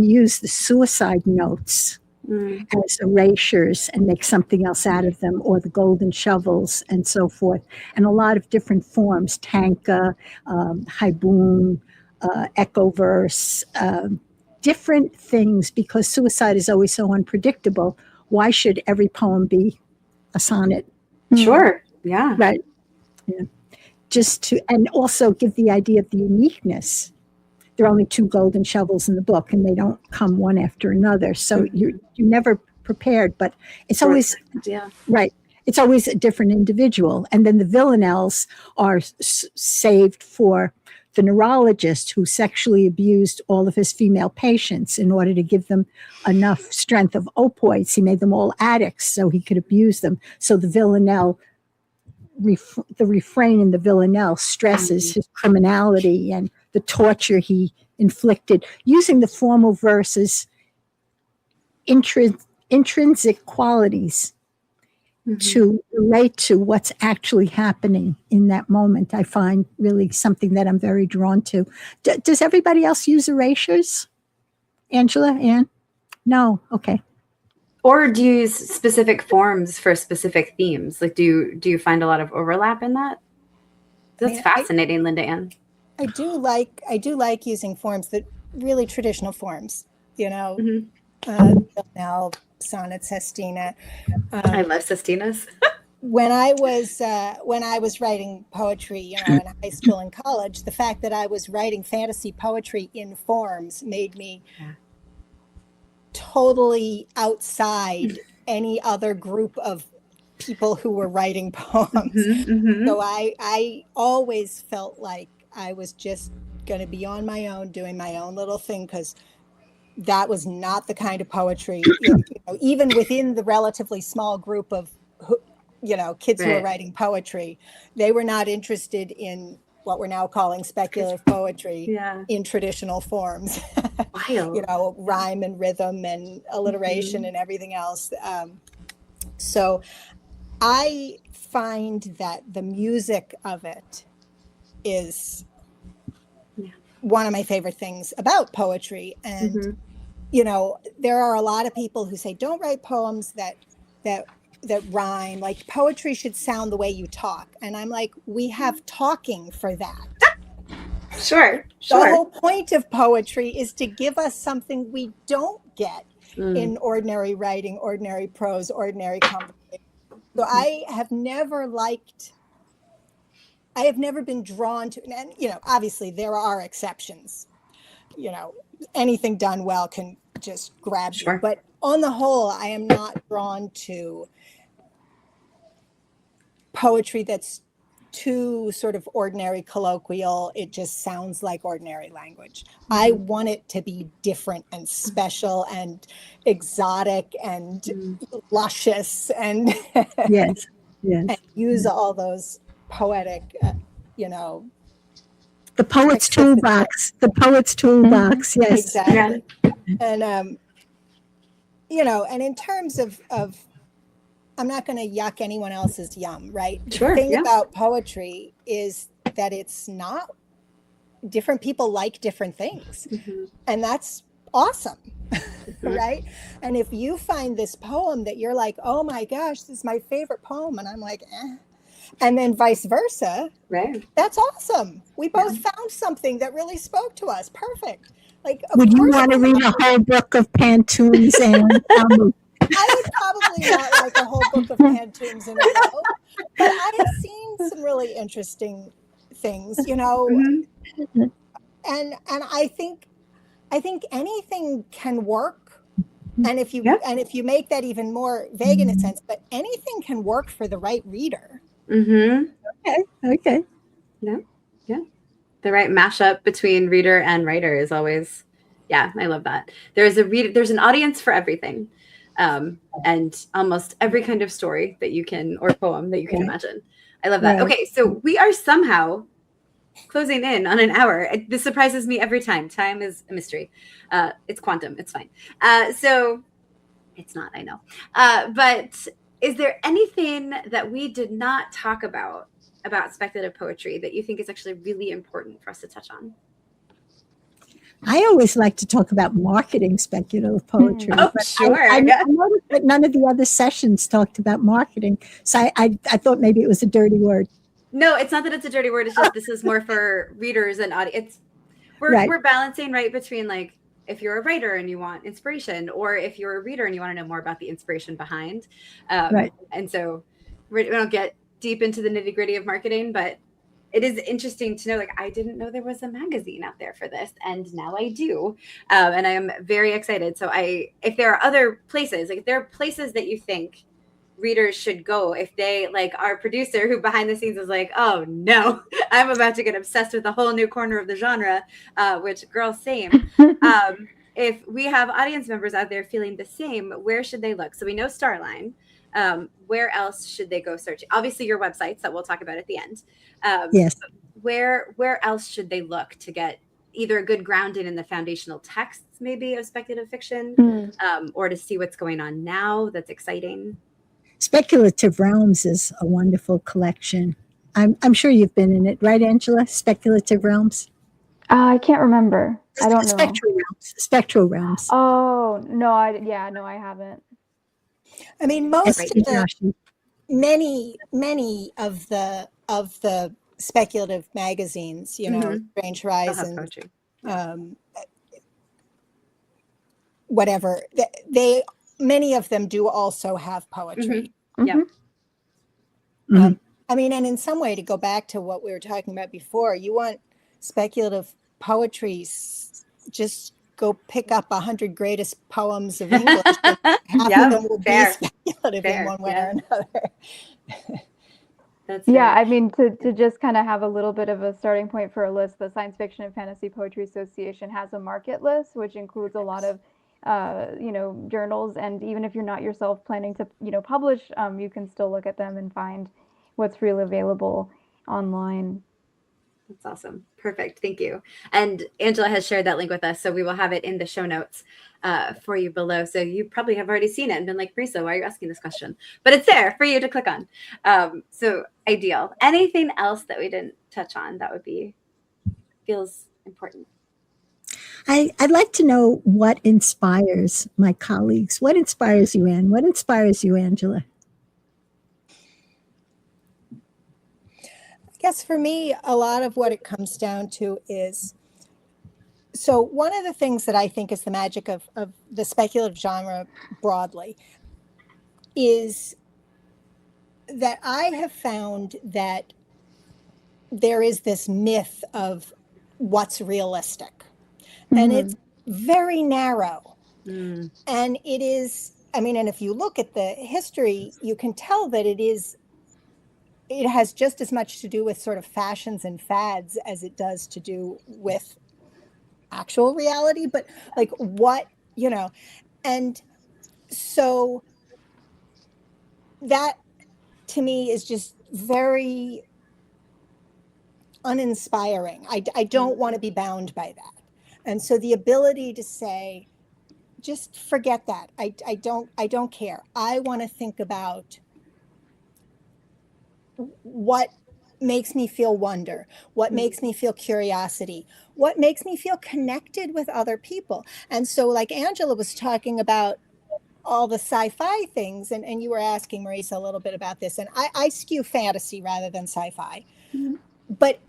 use the suicide notes as erasures and make something else out of them, or the golden shovels and so forth. And a lot of different forms, tanka, haibun, echo verse, different things, because suicide is always so unpredictable. Why should every poem be a sonnet? Sure. Yeah. Right. Yeah. And also give the idea of the uniqueness. There are only 2 golden shovels in the book, and they don't come one after another. So you're never prepared, but it's always right. It's always a different individual. And then the villanelles are saved for the neurologist who sexually abused all of his female patients in order to give them enough strength of opioids. He made them all addicts so he could abuse them. So the villanelle, the refrain in the villanelle stresses his criminality and the torture he inflicted, using the formal verses' intrinsic qualities to relate to what's actually happening in that moment. I find really something that I'm very drawn to. Does everybody else use erasures? Angela, Anne? No? Okay. Or do you use specific forms for specific themes? Like, do you find a lot of overlap in that? That's fascinating, LindaAnn. I do like using forms that really traditional forms, now sonnet, sestina. I love sestinas. When I was writing poetry, in high school and college, the fact that I was writing fantasy poetry in forms made me totally outside any other group of people who were writing poems. So I always felt like I was just going to be on my own, doing my own little thing, because that was not the kind of poetry, even within the relatively small group of, kids who were writing poetry, they were not interested in what we're now calling speculative poetry in traditional forms. Rhyme and rhythm and alliteration and everything else. So I find that the music of it is one of my favorite things about poetry. And, there are a lot of people who say, don't write poems that rhyme. Like, poetry should sound the way you talk. And I'm like, we have talking for that. Sure. The whole point of poetry is to give us something we don't get in ordinary writing, ordinary prose, ordinary conversation. So I have never been drawn to, and obviously there are exceptions. Anything done well can just grab you. But on the whole, I am not drawn to poetry that's too sort of ordinary, colloquial. It just sounds like ordinary language. I want it to be different and special and exotic and luscious and yes, and use all those poetic, the poet's toolbox. The poet's toolbox. Yes, exactly. And and in terms of I'm not going to yuck anyone else's yum, right? Sure, the thing about poetry is that it's not, different people like different things. And that's awesome, right? And if you find this poem that you're like, oh my gosh, this is my favorite poem, and I'm like, and then vice versa, right? That's awesome. We both found something that really spoke to us. Perfect. Like, would you want to read a whole book of pantoums and I would probably not like a whole book of pantoums in a row, but I have seen some really interesting things, and I think anything can work. And if you make that even more vague in a sense, but anything can work for the right reader. Okay. Yeah. The right mashup between reader and writer is always, I love that. There's an audience for everything. And almost every kind of story that you can, or poem that you can imagine. I love that. Okay, so we are somehow closing in on an hour. This surprises me every time. Time is a mystery. It's quantum. It's fine. So it's not, I know. But is there anything that we did not talk about speculative poetry that you think is actually really important for us to touch on? I always like to talk about marketing speculative poetry. Oh, sure. I noticed that none of the other sessions talked about marketing. So I thought maybe it was a dirty word. No, it's not that it's a dirty word. It's just this is more for readers and audience. We're balancing between like if you're a writer and you want inspiration, or if you're a reader and you want to know more about the inspiration behind. And so we don't get deep into the nitty gritty of marketing, but it is interesting to know, like, I didn't know there was a magazine out there for this, and now I do. And I am very excited. So if there are other places, like if there are places that you think readers should go, if they, like our producer who behind the scenes is like, oh no, I'm about to get obsessed with a whole new corner of the genre, which girl, same. If we have audience members out there feeling the same, where should they look? So we know Starline. Where else should they go search? Obviously your websites that we'll talk about at the end. Yes. Where else should they look to get either a good grounding in the foundational texts, maybe of speculative fiction, or to see what's going on now that's exciting? Speculative Realms is a wonderful collection. I'm sure you've been in it, right, Angela? Speculative Realms? I can't remember. I don't know. Spectral Realms. Oh, no, I haven't. I mean, many of the speculative magazines, Strange Horizons, whatever, many of them do also have poetry. I mean, and in some way, to go back to what we were talking about before, you want speculative poetry, just go pick up 100 greatest poems of English. Half of them will be speculative in one way or another. I mean, to just kind of have a little bit of a starting point for a list, the Science Fiction and Fantasy Poetry Association has a market list, which includes a lot of journals, and even if you're not yourself planning to publish, you can still look at them and find what's really available online. That's awesome. Perfect. Thank you. And Angela has shared that link with us, so we will have it in the show notes for you below. So you probably have already seen it and been like, Marisa, why are you asking this question? But it's there for you to click on. So ideal. Anything else that we didn't touch on that feels important? I'd like to know what inspires my colleagues. What inspires you, Anne? What inspires you, Angela? I guess for me, a lot of what it comes down to is So one of the things that I think is the magic of the speculative genre broadly is that I have found that there is this myth of what's realistic, and it's very narrow. Mm. And it is, I mean, and if you look at the history, you can tell that it has just as much to do with sort of fashions and fads as it does to do with actual reality, but like what, and so that to me is just very uninspiring. I don't want to be bound by that. And so the ability to say, just forget that. I don't care. I want to think about what makes me feel wonder, what makes me feel curiosity, what makes me feel connected with other people. And so, like Angela was talking about all the sci-fi things, and you were asking Marisa a little bit about this, and I skew fantasy rather than sci-fi. Mhm. But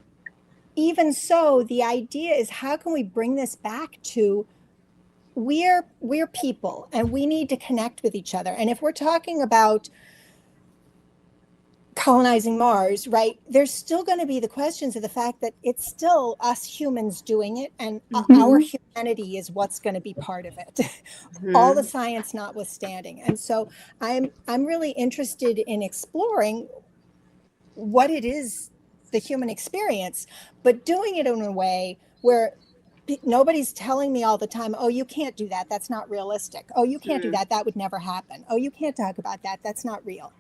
even so, the idea is, how can we bring this back to we're people and we need to connect with each other. And if we're talking about colonizing Mars, right, there's still going to be the questions of the fact that it's still us humans doing it, and our humanity is what's going to be part of it. All the science notwithstanding. And so I'm really interested in exploring what it is, the human experience, but doing it in a way where nobody's telling me all the time, oh, you can't do that, that's not realistic. Oh, you can't do that, that would never happen. Oh, you can't talk about that, that's not real.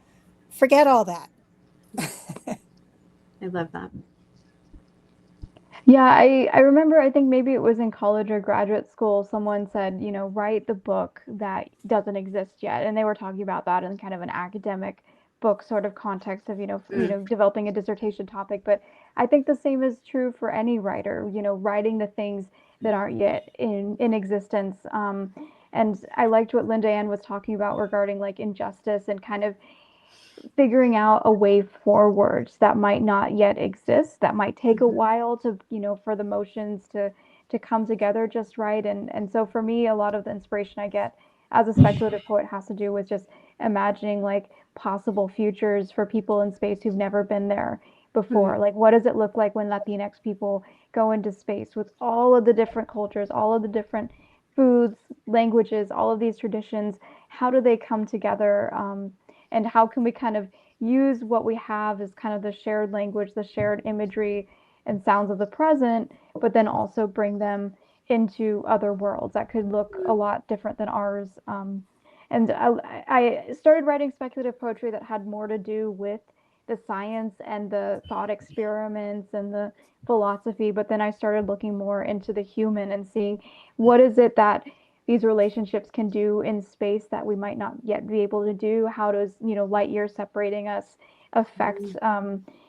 Forget all that. I love that. Yeah, I remember, I think maybe it was in college or graduate school, someone said, write the book that doesn't exist yet. And they were talking about that in kind of an academic book sort of context of, developing a dissertation topic. But I think the same is true for any writer, writing the things that aren't yet in existence. And I liked what LindaAnn was talking about regarding like injustice and kind of figuring out a way forward that might not yet exist, that might take a while to, for the motions to come together just right. And so for me, a lot of the inspiration I get as a speculative poet has to do with just imagining like possible futures for people in space who've never been there before. Like, what does it look like when Latinx people go into space with all of the different cultures, all of the different foods, languages, all of these traditions? How do they come together? And how can we kind of use what we have as kind of the shared language, the shared imagery and sounds of the present, but then also bring them into other worlds that could look a lot different than ours. And I started writing speculative poetry that had more to do with the science and the thought experiments and the philosophy, but then I started looking more into the human and seeing what is it that these relationships can do in space that we might not yet be able to do. How does, light years separating us affect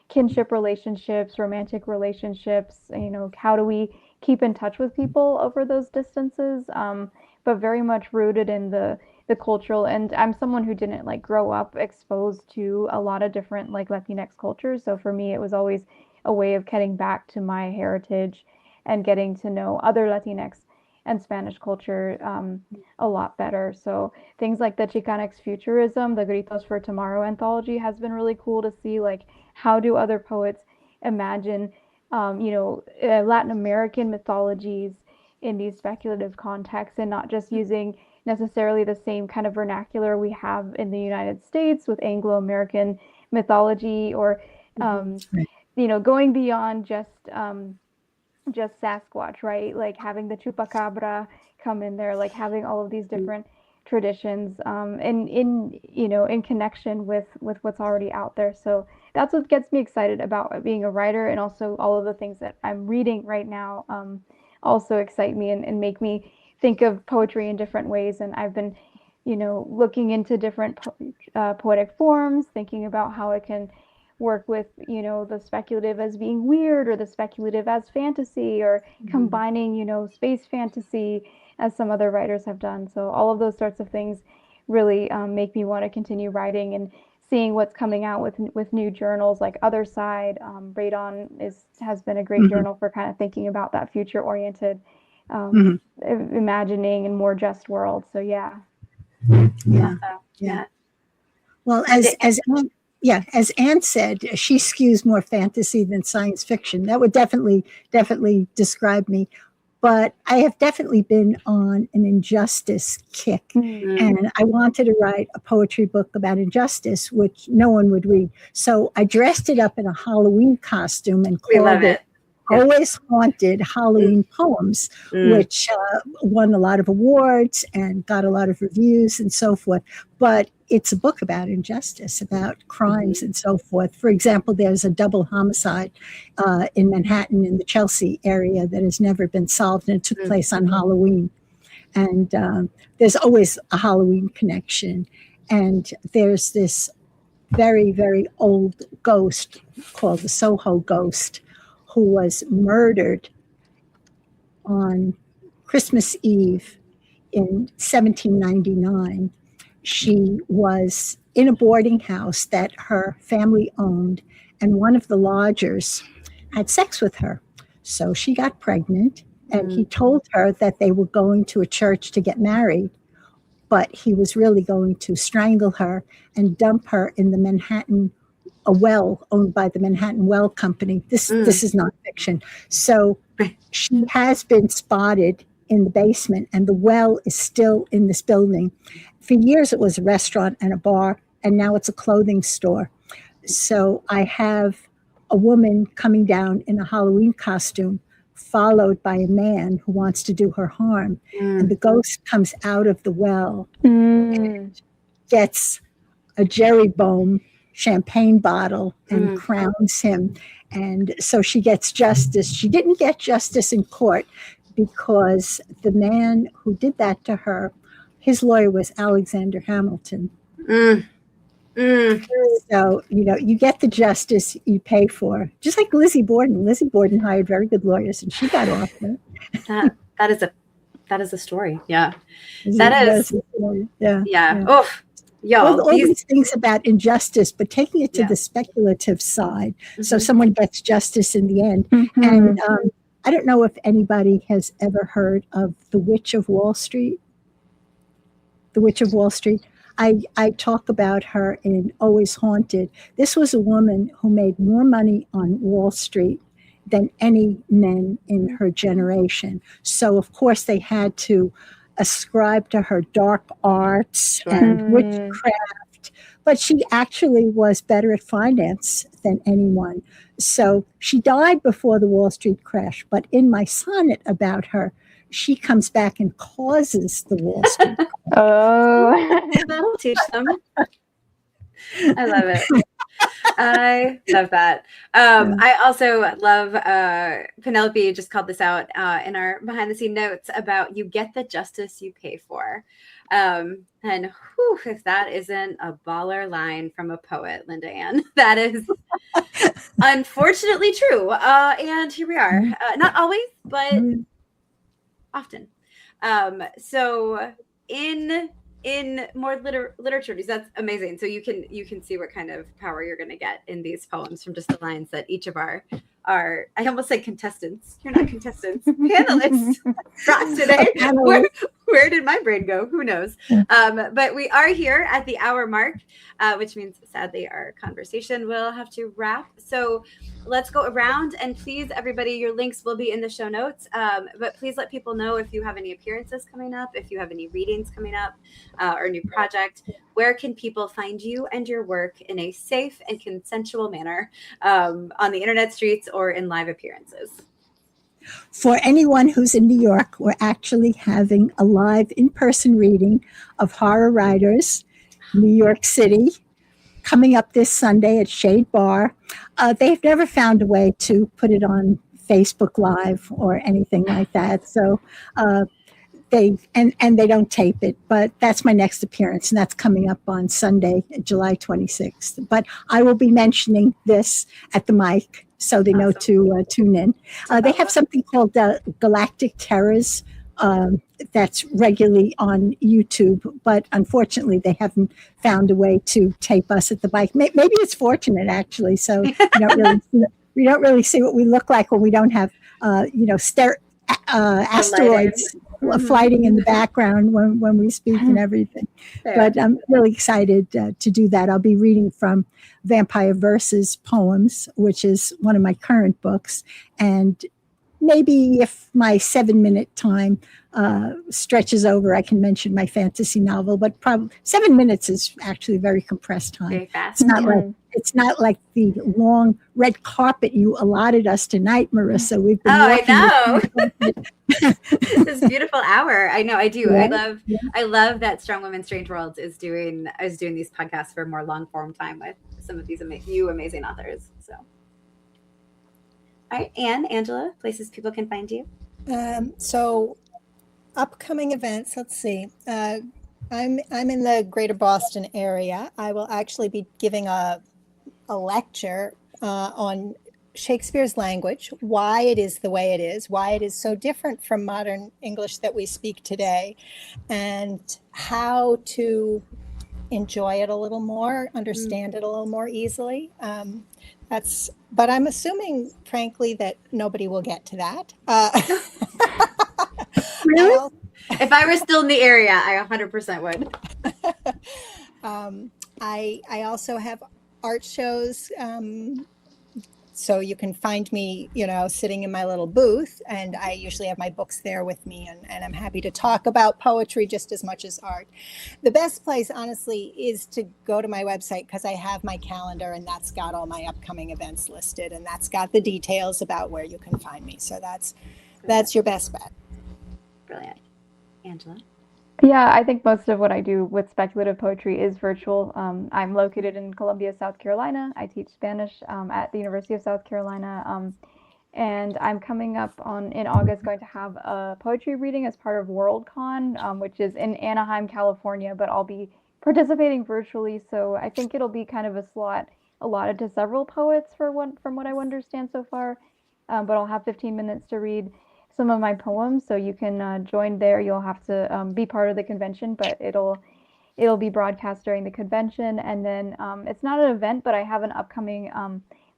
kinship relationships, romantic relationships? How do we keep in touch with people over those distances? But very much rooted in the cultural. And I'm someone who didn't like grow up exposed to a lot of different like Latinx cultures. So for me, it was always a way of getting back to my heritage and getting to know other Latinx and Spanish culture a lot better. So things like the Chicanx Futurism, the Gritos for Tomorrow anthology has been really cool to see, like, how do other poets imagine, Latin American mythologies in these speculative contexts and not just using necessarily the same kind of vernacular we have in the United States with Anglo-American mythology or, going beyond just Sasquatch, right? Like having the chupacabra come in there, like having all of these different traditions, and in connection with what's already out there. So that's what gets me excited about being a writer, and also all of the things that I'm reading right now also excite me and make me think of poetry in different ways. And I've been, looking into different poetic forms, thinking about how it can work with, the speculative as being weird or the speculative as fantasy or combining, space fantasy as some other writers have done. So all of those sorts of things really make me want to continue writing and seeing what's coming out with new journals like Other Side. Radon has been a great journal for kind of thinking about that future oriented imagining and more just world. So yeah. Yeah. Yeah. Well, as Anne said, she skews more fantasy than science fiction. That would definitely describe me. But I have definitely been on an injustice kick. And I wanted to write a poetry book about injustice, which no one would read. So I dressed it up in a Halloween costume and called it Always Haunted Halloween Poems, which won a lot of awards and got a lot of reviews and so forth. But it's a book about injustice, about crimes and so forth. For example, there's a double homicide in Manhattan in the Chelsea area that has never been solved, and it took place on Halloween. And there's always a Halloween connection. And there's this very, very old ghost called the Soho Ghost, who was murdered on Christmas Eve in 1799. She was in a boarding house that her family owned, and one of the lodgers had sex with her. So she got pregnant, and he told her that they were going to a church to get married, but he was really going to strangle her and dump her in the Manhattan a well owned by the Manhattan Well Company. This is not fiction. So she has been spotted in the basement, and the well is still in this building. For years, it was a restaurant and a bar, and now it's a clothing store. So I have a woman coming down in a Halloween costume, followed by a man who wants to do her harm. And the ghost comes out of the well and gets a Jerry Bohm champagne bottle and crowns him. And so she gets justice. She didn't get justice in court because the man who did that to her, his lawyer was Alexander Hamilton. So, you get the justice you pay for. Just like Lizzie Borden. Lizzie Borden hired very good lawyers, and she got off. That is a story. Yeah. Yeah. Oh, all these things about injustice, but taking it to the speculative side. So someone gets justice in the end. And I don't know if anybody has ever heard of The Witch of Wall Street. The Witch of Wall Street. I talk about her in Always Haunted. This was a woman who made more money on Wall Street than any men in her generation. So, of course, they had to ascribe to her dark arts and witchcraft, but she actually was better at finance than anyone. So she died before the Wall Street crash, but in my sonnet about her, she comes back and causes the Wall Street crash. That'll teach them. I love it. I love that. I also love Penelope just called this out in our behind the scene notes about you get the justice you pay for. And whew, if that isn't a baller line from a poet, LindaAnn, that is unfortunately true. And here we are. Not always, but often. So in more literature, that's amazing. So you can see what kind of power you're going to get in these poems from just the lines that each of our I almost said contestants. You're not contestants, panelists. Rock today. Where did my brain go? Who knows? But we are here at the hour mark, which means sadly our conversation will have to wrap. So let's go around, and please, everybody, your links will be in the show notes. But please let people know if you have any appearances coming up, if you have any readings coming up, or a new project. Where can people find you and your work in a safe and consensual manner on the internet streets or in live appearances? For anyone who's in New York, we're actually having a live in-person reading of Horror Writers, New York City, coming up this Sunday at Shade Bar. They've never found a way to put it on Facebook Live or anything like that. So they don't tape it, but that's my next appearance, and that's coming up on Sunday, July 26th. But I will be mentioning this at the mic, so they know to tune in. They have something called Galactic Terrors that's regularly on YouTube, but unfortunately they haven't found a way to tape us at the mic. Maybe it's fortunate, actually, so we don't really see what we look like when we don't have asteroids flying in the background when we speak and everything. Fair. But I'm really excited to do that. I'll be reading from Vampire Verse's poems, which is one of my current books. And maybe if my 7-minute time stretches over, I can mention my fantasy novel, but probably 7 minutes is actually very compressed time. Very fast. It's not like the long red carpet you allotted us tonight, Marisa. We've been this beautiful hour. I know, I do. Yeah. I love that Strong Women Strange Worlds is doing these podcasts for more long form time with some of these amazing authors. So, all right, Anne, Angela, places people can find you. So upcoming events, let's see. I'm in the greater Boston area. I will actually be giving a lecture on Shakespeare's language, why it is the way it is, why it is so different from modern English that we speak today, and how to enjoy it a little more, understand it a little more easily. But I'm assuming, frankly, that nobody will get to that. Really? If I were still in the area, I 100% would. I also have art shows. So you can find me, sitting in my little booth, and I usually have my books there with me, and I'm happy to talk about poetry just as much as art. The best place, honestly, is to go to my website, because I have my calendar, and that's got all my upcoming events listed, and that's got the details about where you can find me. So that's your best bet. Brilliant. Angela? Yeah, I think most of what I do with speculative poetry is virtual. I'm located in Columbia, South Carolina. I teach Spanish at the University of South Carolina. And I'm coming up in August going to have a poetry reading as part of WorldCon, which is in Anaheim, California, but I'll be participating virtually. So I think it'll be kind of a slot allotted to several poets from what I understand so far. But I'll have 15 minutes to read some of my poems, so you can join there. You'll have to be part of the convention, but it'll be broadcast during the convention. And then it's not an event, but I have an upcoming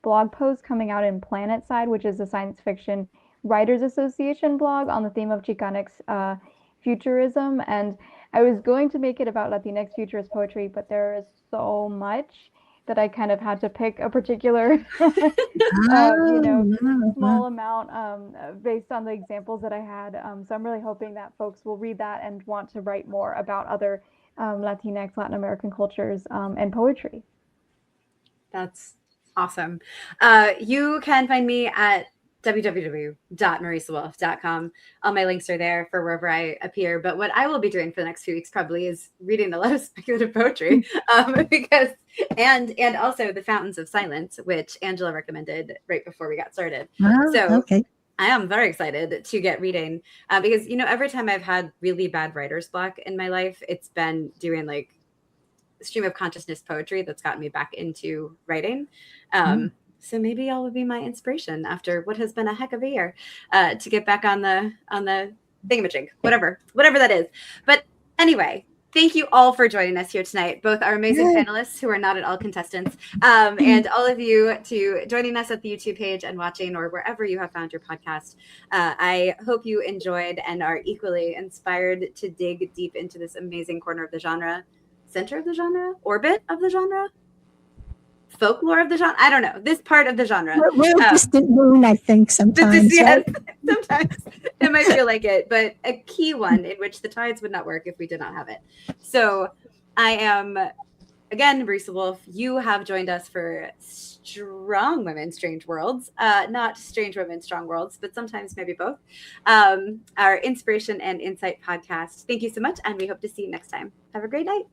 blog post coming out in PlanetSide, which is a science fiction writers association blog on the theme of Chicanx futurism. And I was going to make it about Latinx futurist poetry, but there is so much that I kind of had to pick a particular, small amount based on the examples that I had. So I'm really hoping that folks will read that and want to write more about other Latinx, Latin American cultures and poetry. That's awesome. You can find me at www.marisawolf.com. All my links are there for wherever I appear. But what I will be doing for the next few weeks probably is reading a lot of speculative poetry, because and also The Fountains of Silence, which Angela recommended right before we got started. Okay. I am very excited to get reading because, every time I've had really bad writer's block in my life, it's been doing like stream of consciousness poetry that's gotten me back into writing. So maybe y'all will be my inspiration after what has been a heck of a year to get back on the thingamajig, whatever that is. But anyway, thank you all for joining us here tonight, both our amazing panelists who are not at all contestants, and all of you to joining us at the YouTube page and watching or wherever you have found your podcast. I hope you enjoyed and are equally inspired to dig deep into this amazing corner of the genre, center of the genre, orbit of the genre, folklore of the genre. I don't know. This part of the genre. We're a distant moon, I think, sometimes. Yes, sometimes it might feel like it, but a key one in which the tides would not work if we did not have it. So I am, again, Marisa Wolf. You have joined us for Strong Women, Strange Worlds. Not Strange Women, Strong Worlds, but sometimes maybe both. Our Inspiration and Insight podcast. Thank you so much, and we hope to see you next time. Have a great night.